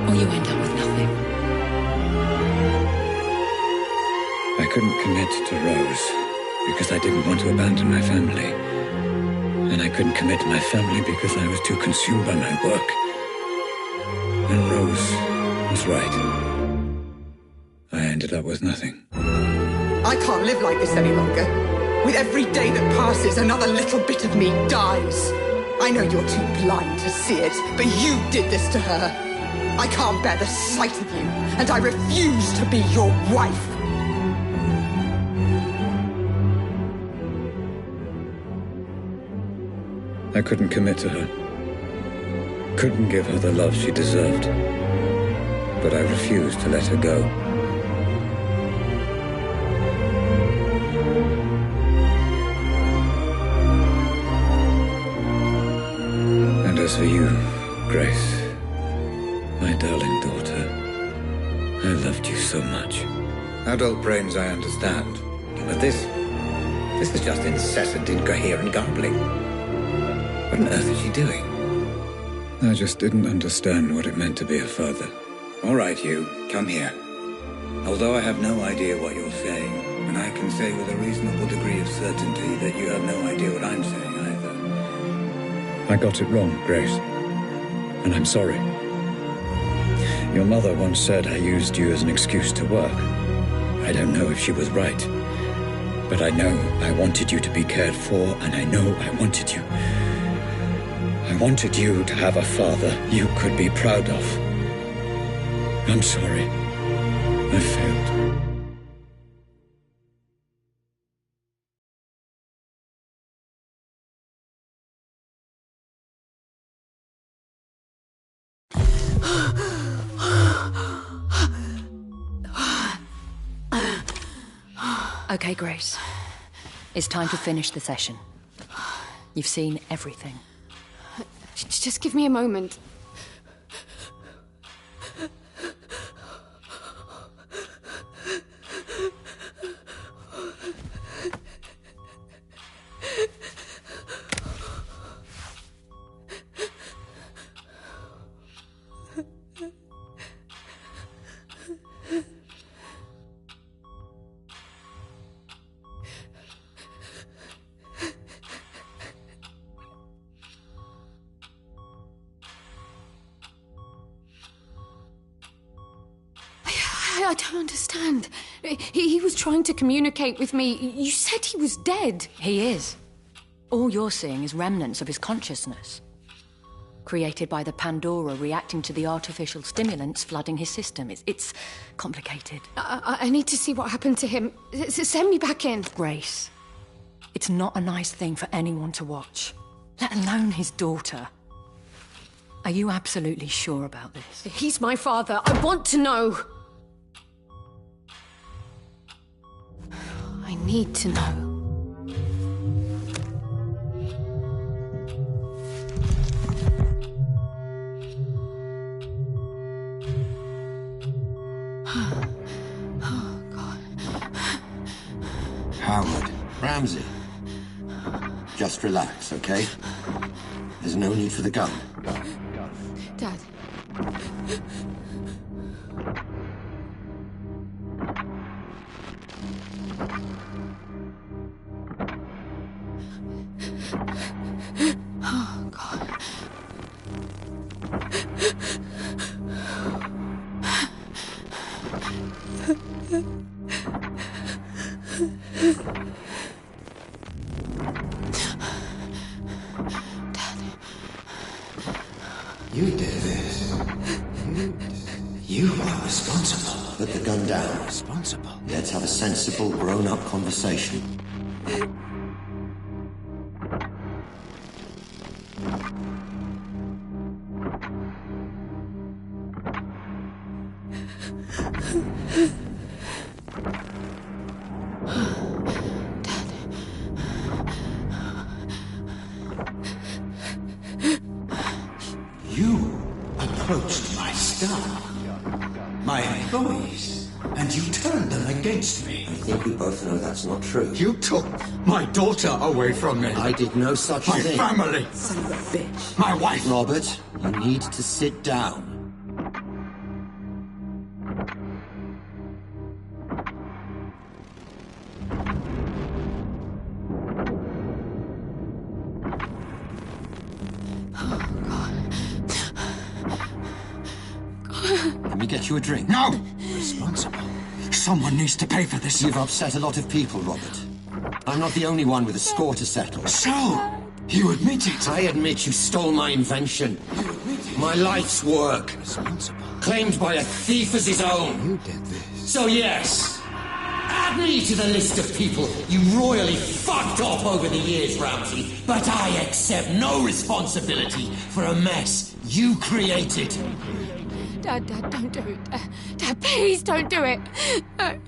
or you end up with nothing. I couldn't commit to Rose because I didn't want to abandon my family. And I couldn't commit to my family because I was too consumed by my work. And Rose was right. I ended up with nothing. I can't live like this any longer. With every day that passes, another little bit of me dies. I know you're too blind to see it, but you did this to her. I can't bear the sight of you, and I refuse to be your wife. I couldn't commit to her. Couldn't give her the love she deserved. But I refused to let her go. And as for you, Grace, my darling daughter, I loved you so much. Adult brains I understand, but this is just incessant, incoherent gambling. What on earth is she doing? I just didn't understand what it meant to be a father. All right, you, come here. Although I have no idea what you're saying, and I can say with a reasonable degree of certainty that you have no idea what I'm saying either. I got it wrong, Grace. And I'm sorry. Your mother once said I used you as an excuse to work. I don't know if she was right. But I know I wanted you to be cared for, and I know I wanted you. I wanted you to have a father you could be proud of. I'm sorry. I failed. Okay, Grace. It's time to finish the session. You've seen everything. Just give me a moment. I don't understand. He was trying to communicate with me. You said he was dead. He is. All you're seeing is remnants of his consciousness, created by the Pandora reacting to the artificial stimulants flooding his system. It's complicated. I need to see what happened to him. Send me back in. Grace, it's not a nice thing for anyone to watch, let alone his daughter. Are you absolutely sure about this? He's my father. I want to know. I need to know. Oh, God. Howard. Ramsey. Just relax, okay? There's no need for the gun. Dad. Oh, God. You did this. You are responsible. Put the gun down. Responsible? Let's have a sensible, grown-up conversation. You approached my staff, my employees, And you turned them against me. I think we both know that's not true. You took my daughter away from me. I did no such thing. My family. Son of a bitch. My wife. Robert, you need to sit down. Let me get you a drink. No! Responsible. Someone needs to pay for this. You've upset a lot of people, Robert. I'm not the only one with a score to settle. So, you admit it? I admit you stole my invention. You admit it? My life's work. Responsible. Claimed by a thief as his own. You did this. So yes, add me to the list of people you royally fucked off over the years, Ramsey. But I accept no responsibility for a mess you created. Dad, don't do it. Dad, please don't do it. No.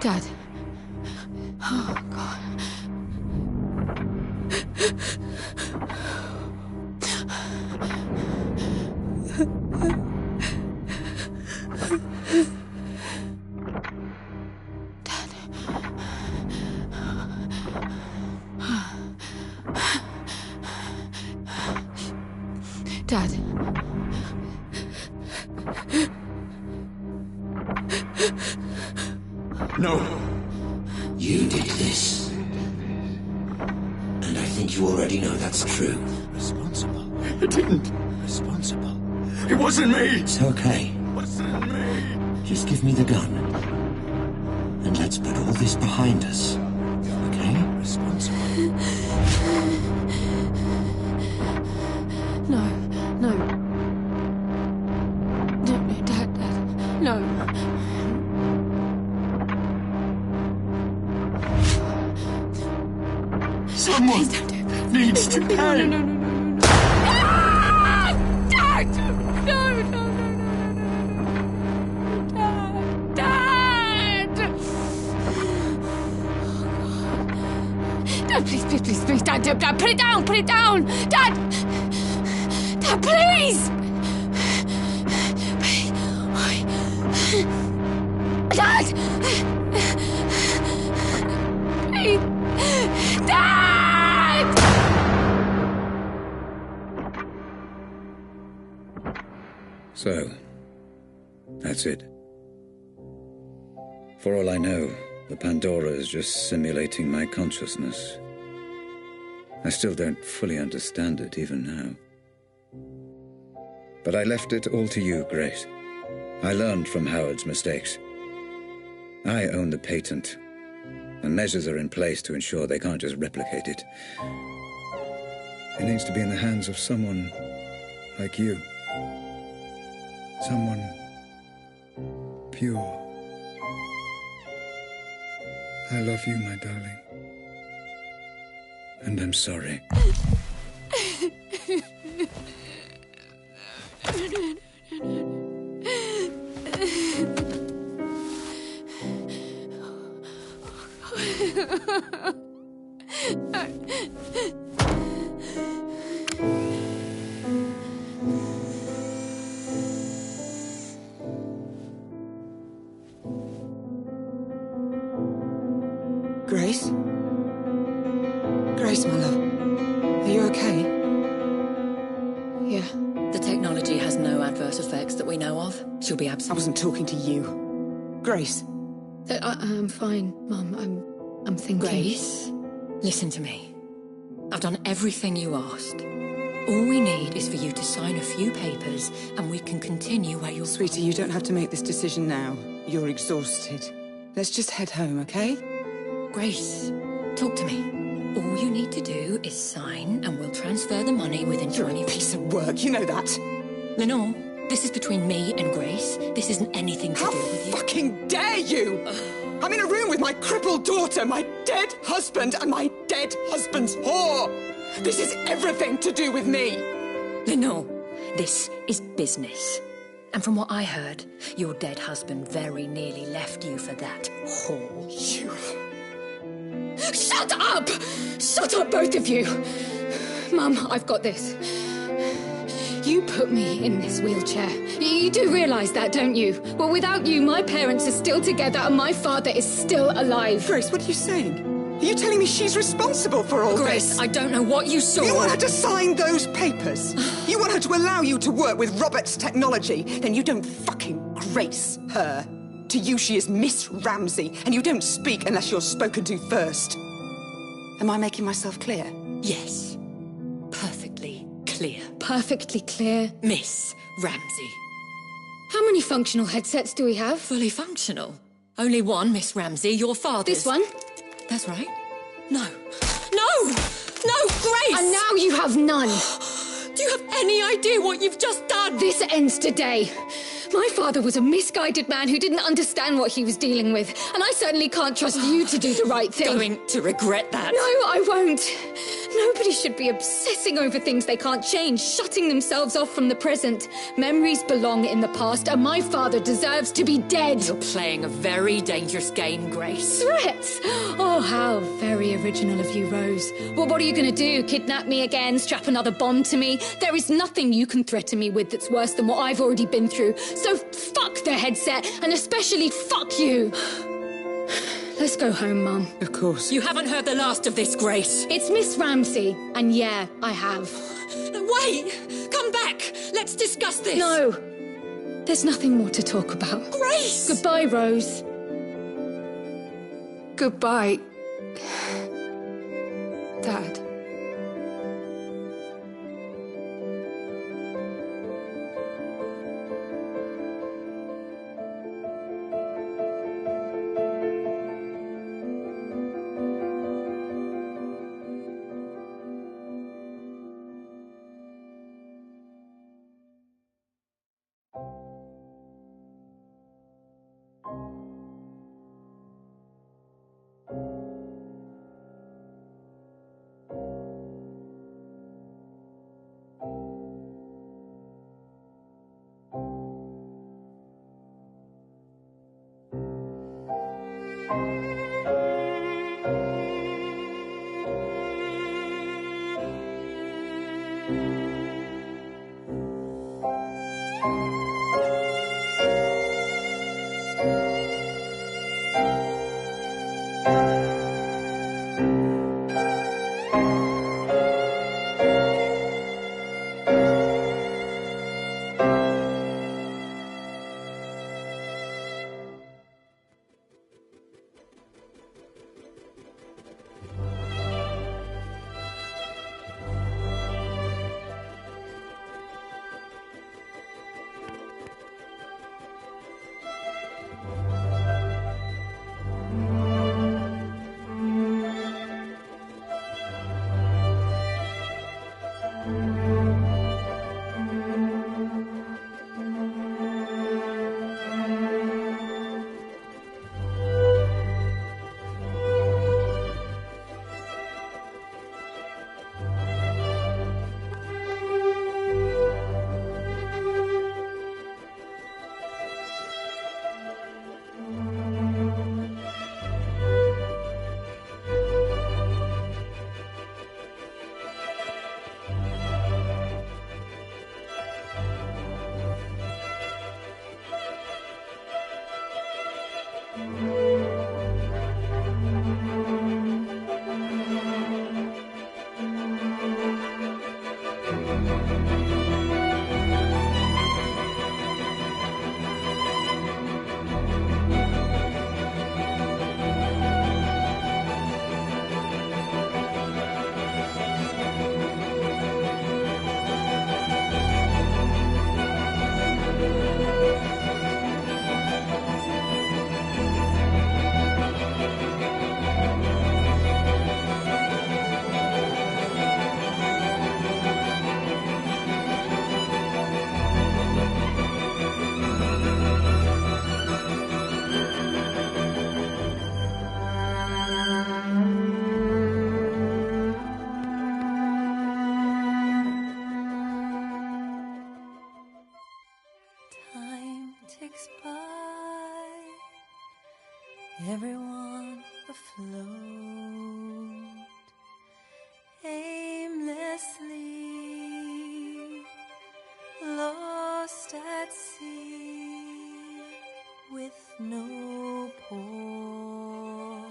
Dad. Oh, God. Dad. No. You did this. And I think you already know that's true. Responsible. It didn't. Responsible. It wasn't me. It's okay. It wasn't me. Just give me the gun. And let's put all this behind us. Okay? Responsible. No. No, Dad, no. Someone needs to pay. No. Ah! Dad! No. Dad! Dad, please, Dad, put it down, Dad! Dad, please! Dad! Please! Dad! So, that's it. For all I know, the Pandora is just simulating my consciousness. I still don't fully understand it, even now. But I left it all to you, Grace. I learned from Howard's mistakes. I own the patent, and measures are in place to ensure they can't just replicate it. It needs to be in the hands of someone like you. Someone pure. I love you, my darling. And I'm sorry. Grace? Grace, my love. Are you okay? Yeah. The technology has no adverse effects that we know of. She'll be absent. I wasn't talking to you. Grace. I'm fine, Mum. I'm thinking... Grace, listen to me. I've done everything you asked. All we need is for you to sign a few papers and we can continue where you're... Sweetie, you don't have to make this decision now. You're exhausted. Let's just head home, okay? Grace, talk to me. All you need to do is sign and we'll transfer the money within 20... You're a piece of work, you know that. Lenore, this is between me and Grace. This isn't anything to do with you. How fucking dare you! I'm in a room with my crippled daughter, my dead husband, and my dead husband's whore! This is everything to do with me! Lenore, this is business. And from what I heard, your dead husband very nearly left you for that whore. Shut up! Shut up, both of you! Mum, I've got this. You put me in this wheelchair. You do realise that, don't you? Well, without you, my parents are still together and my father is still alive. Grace, what are you saying? Are you telling me she's responsible for all Grace, this? I don't know what you saw. You want her to sign those papers? You want her to allow you to work with Robert's technology? Then you don't fucking grace her. To you, she is Miss Ramsey, and you don't speak unless you're spoken to first. Am I making myself clear? Yes. Perfectly clear. Perfectly clear. Miss Ramsey. How many functional headsets do we have? Fully functional. Only one, Miss Ramsey, your father's. This one? That's right. No. No! No, Grace! And now you have none. Do you have any idea what you've just done? This ends today. My father was a misguided man who didn't understand what he was dealing with, and I certainly can't trust you to do the right thing. Going to regret that. No, I won't. Nobody should be obsessing over things they can't change, shutting themselves off from the present. Memories belong in the past, and my father deserves to be dead. You're playing a very dangerous game, Grace. Threats? Oh, how very original of you, Rose. Well, what are you going to do? Kidnap me again? Strap another bomb to me? There is nothing you can threaten me with that's worse than what I've already been through. So fuck the headset, and especially fuck you. Let's go home, Mum. Of course. You haven't heard the last of this, Grace. It's Miss Ramsey, and yeah, I have. Wait! Come back! Let's discuss this! No! There's nothing more to talk about. Grace! Goodbye, Rose. Goodbye, Dad. Time ticks by. Everyone afloat, aimlessly lost at sea with no port.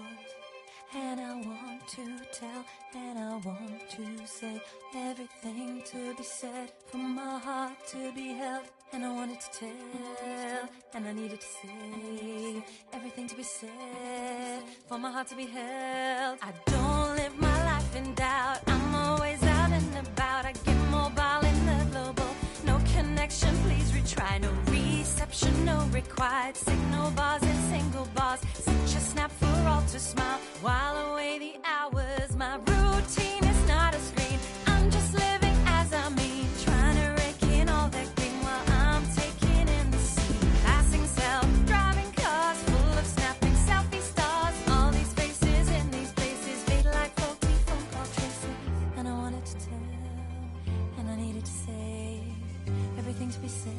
And I want to tell, and I want to say everything to be said, for my heart to be held. And I wanted to tell, and I needed to say everything to be said, for my heart to be held. I don't live my life in doubt, I'm always out and about. I get mobile in the global, no connection, please retry. No reception, no required signal bars and single bars. Such a snap for all to smile while away the hours. My routine is not a screen, I'm just living as I mean, trying to rake in all that green while I'm taking in the scene. Passing self-driving cars full of snapping selfie stars. All these faces in these places fade like faulty phone call traces. And I wanted to tell, and I needed to say everything to be said,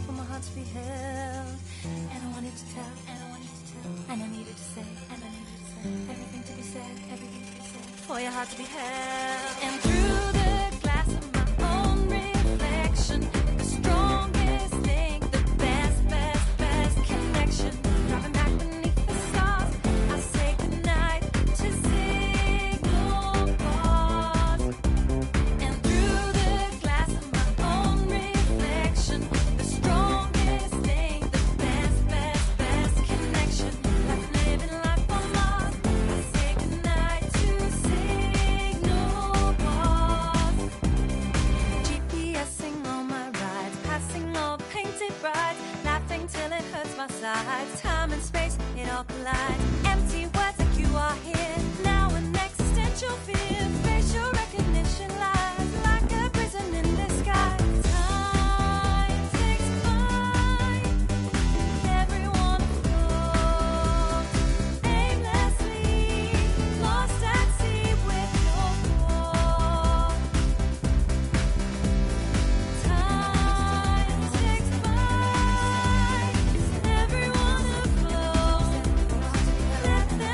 for my heart to be held. And I wanted to tell, and I wanted to tell, and I needed to say, and I needed to say everything to be said, everything to be said, for your heart to be held. And through the glass of my own reflection, the strongest thing, the best connection. Driving back beneath the stars, I say goodnight to signal bars. And through the glass of my own reflection, the strongest thing, the best connection. Like living life on Mars, I say goodnight to signal bars. GPSing all my rides, passing all painted brides, laughing till it hurts my sides. Time and space, it all collides. Empty words like you are here. Now an existential fear. Facial recognition lies like a prison in disguise. Time takes flight. Everyone afloat, aimlessly lost at sea with no port. Time takes flight. Everyone afloat, let them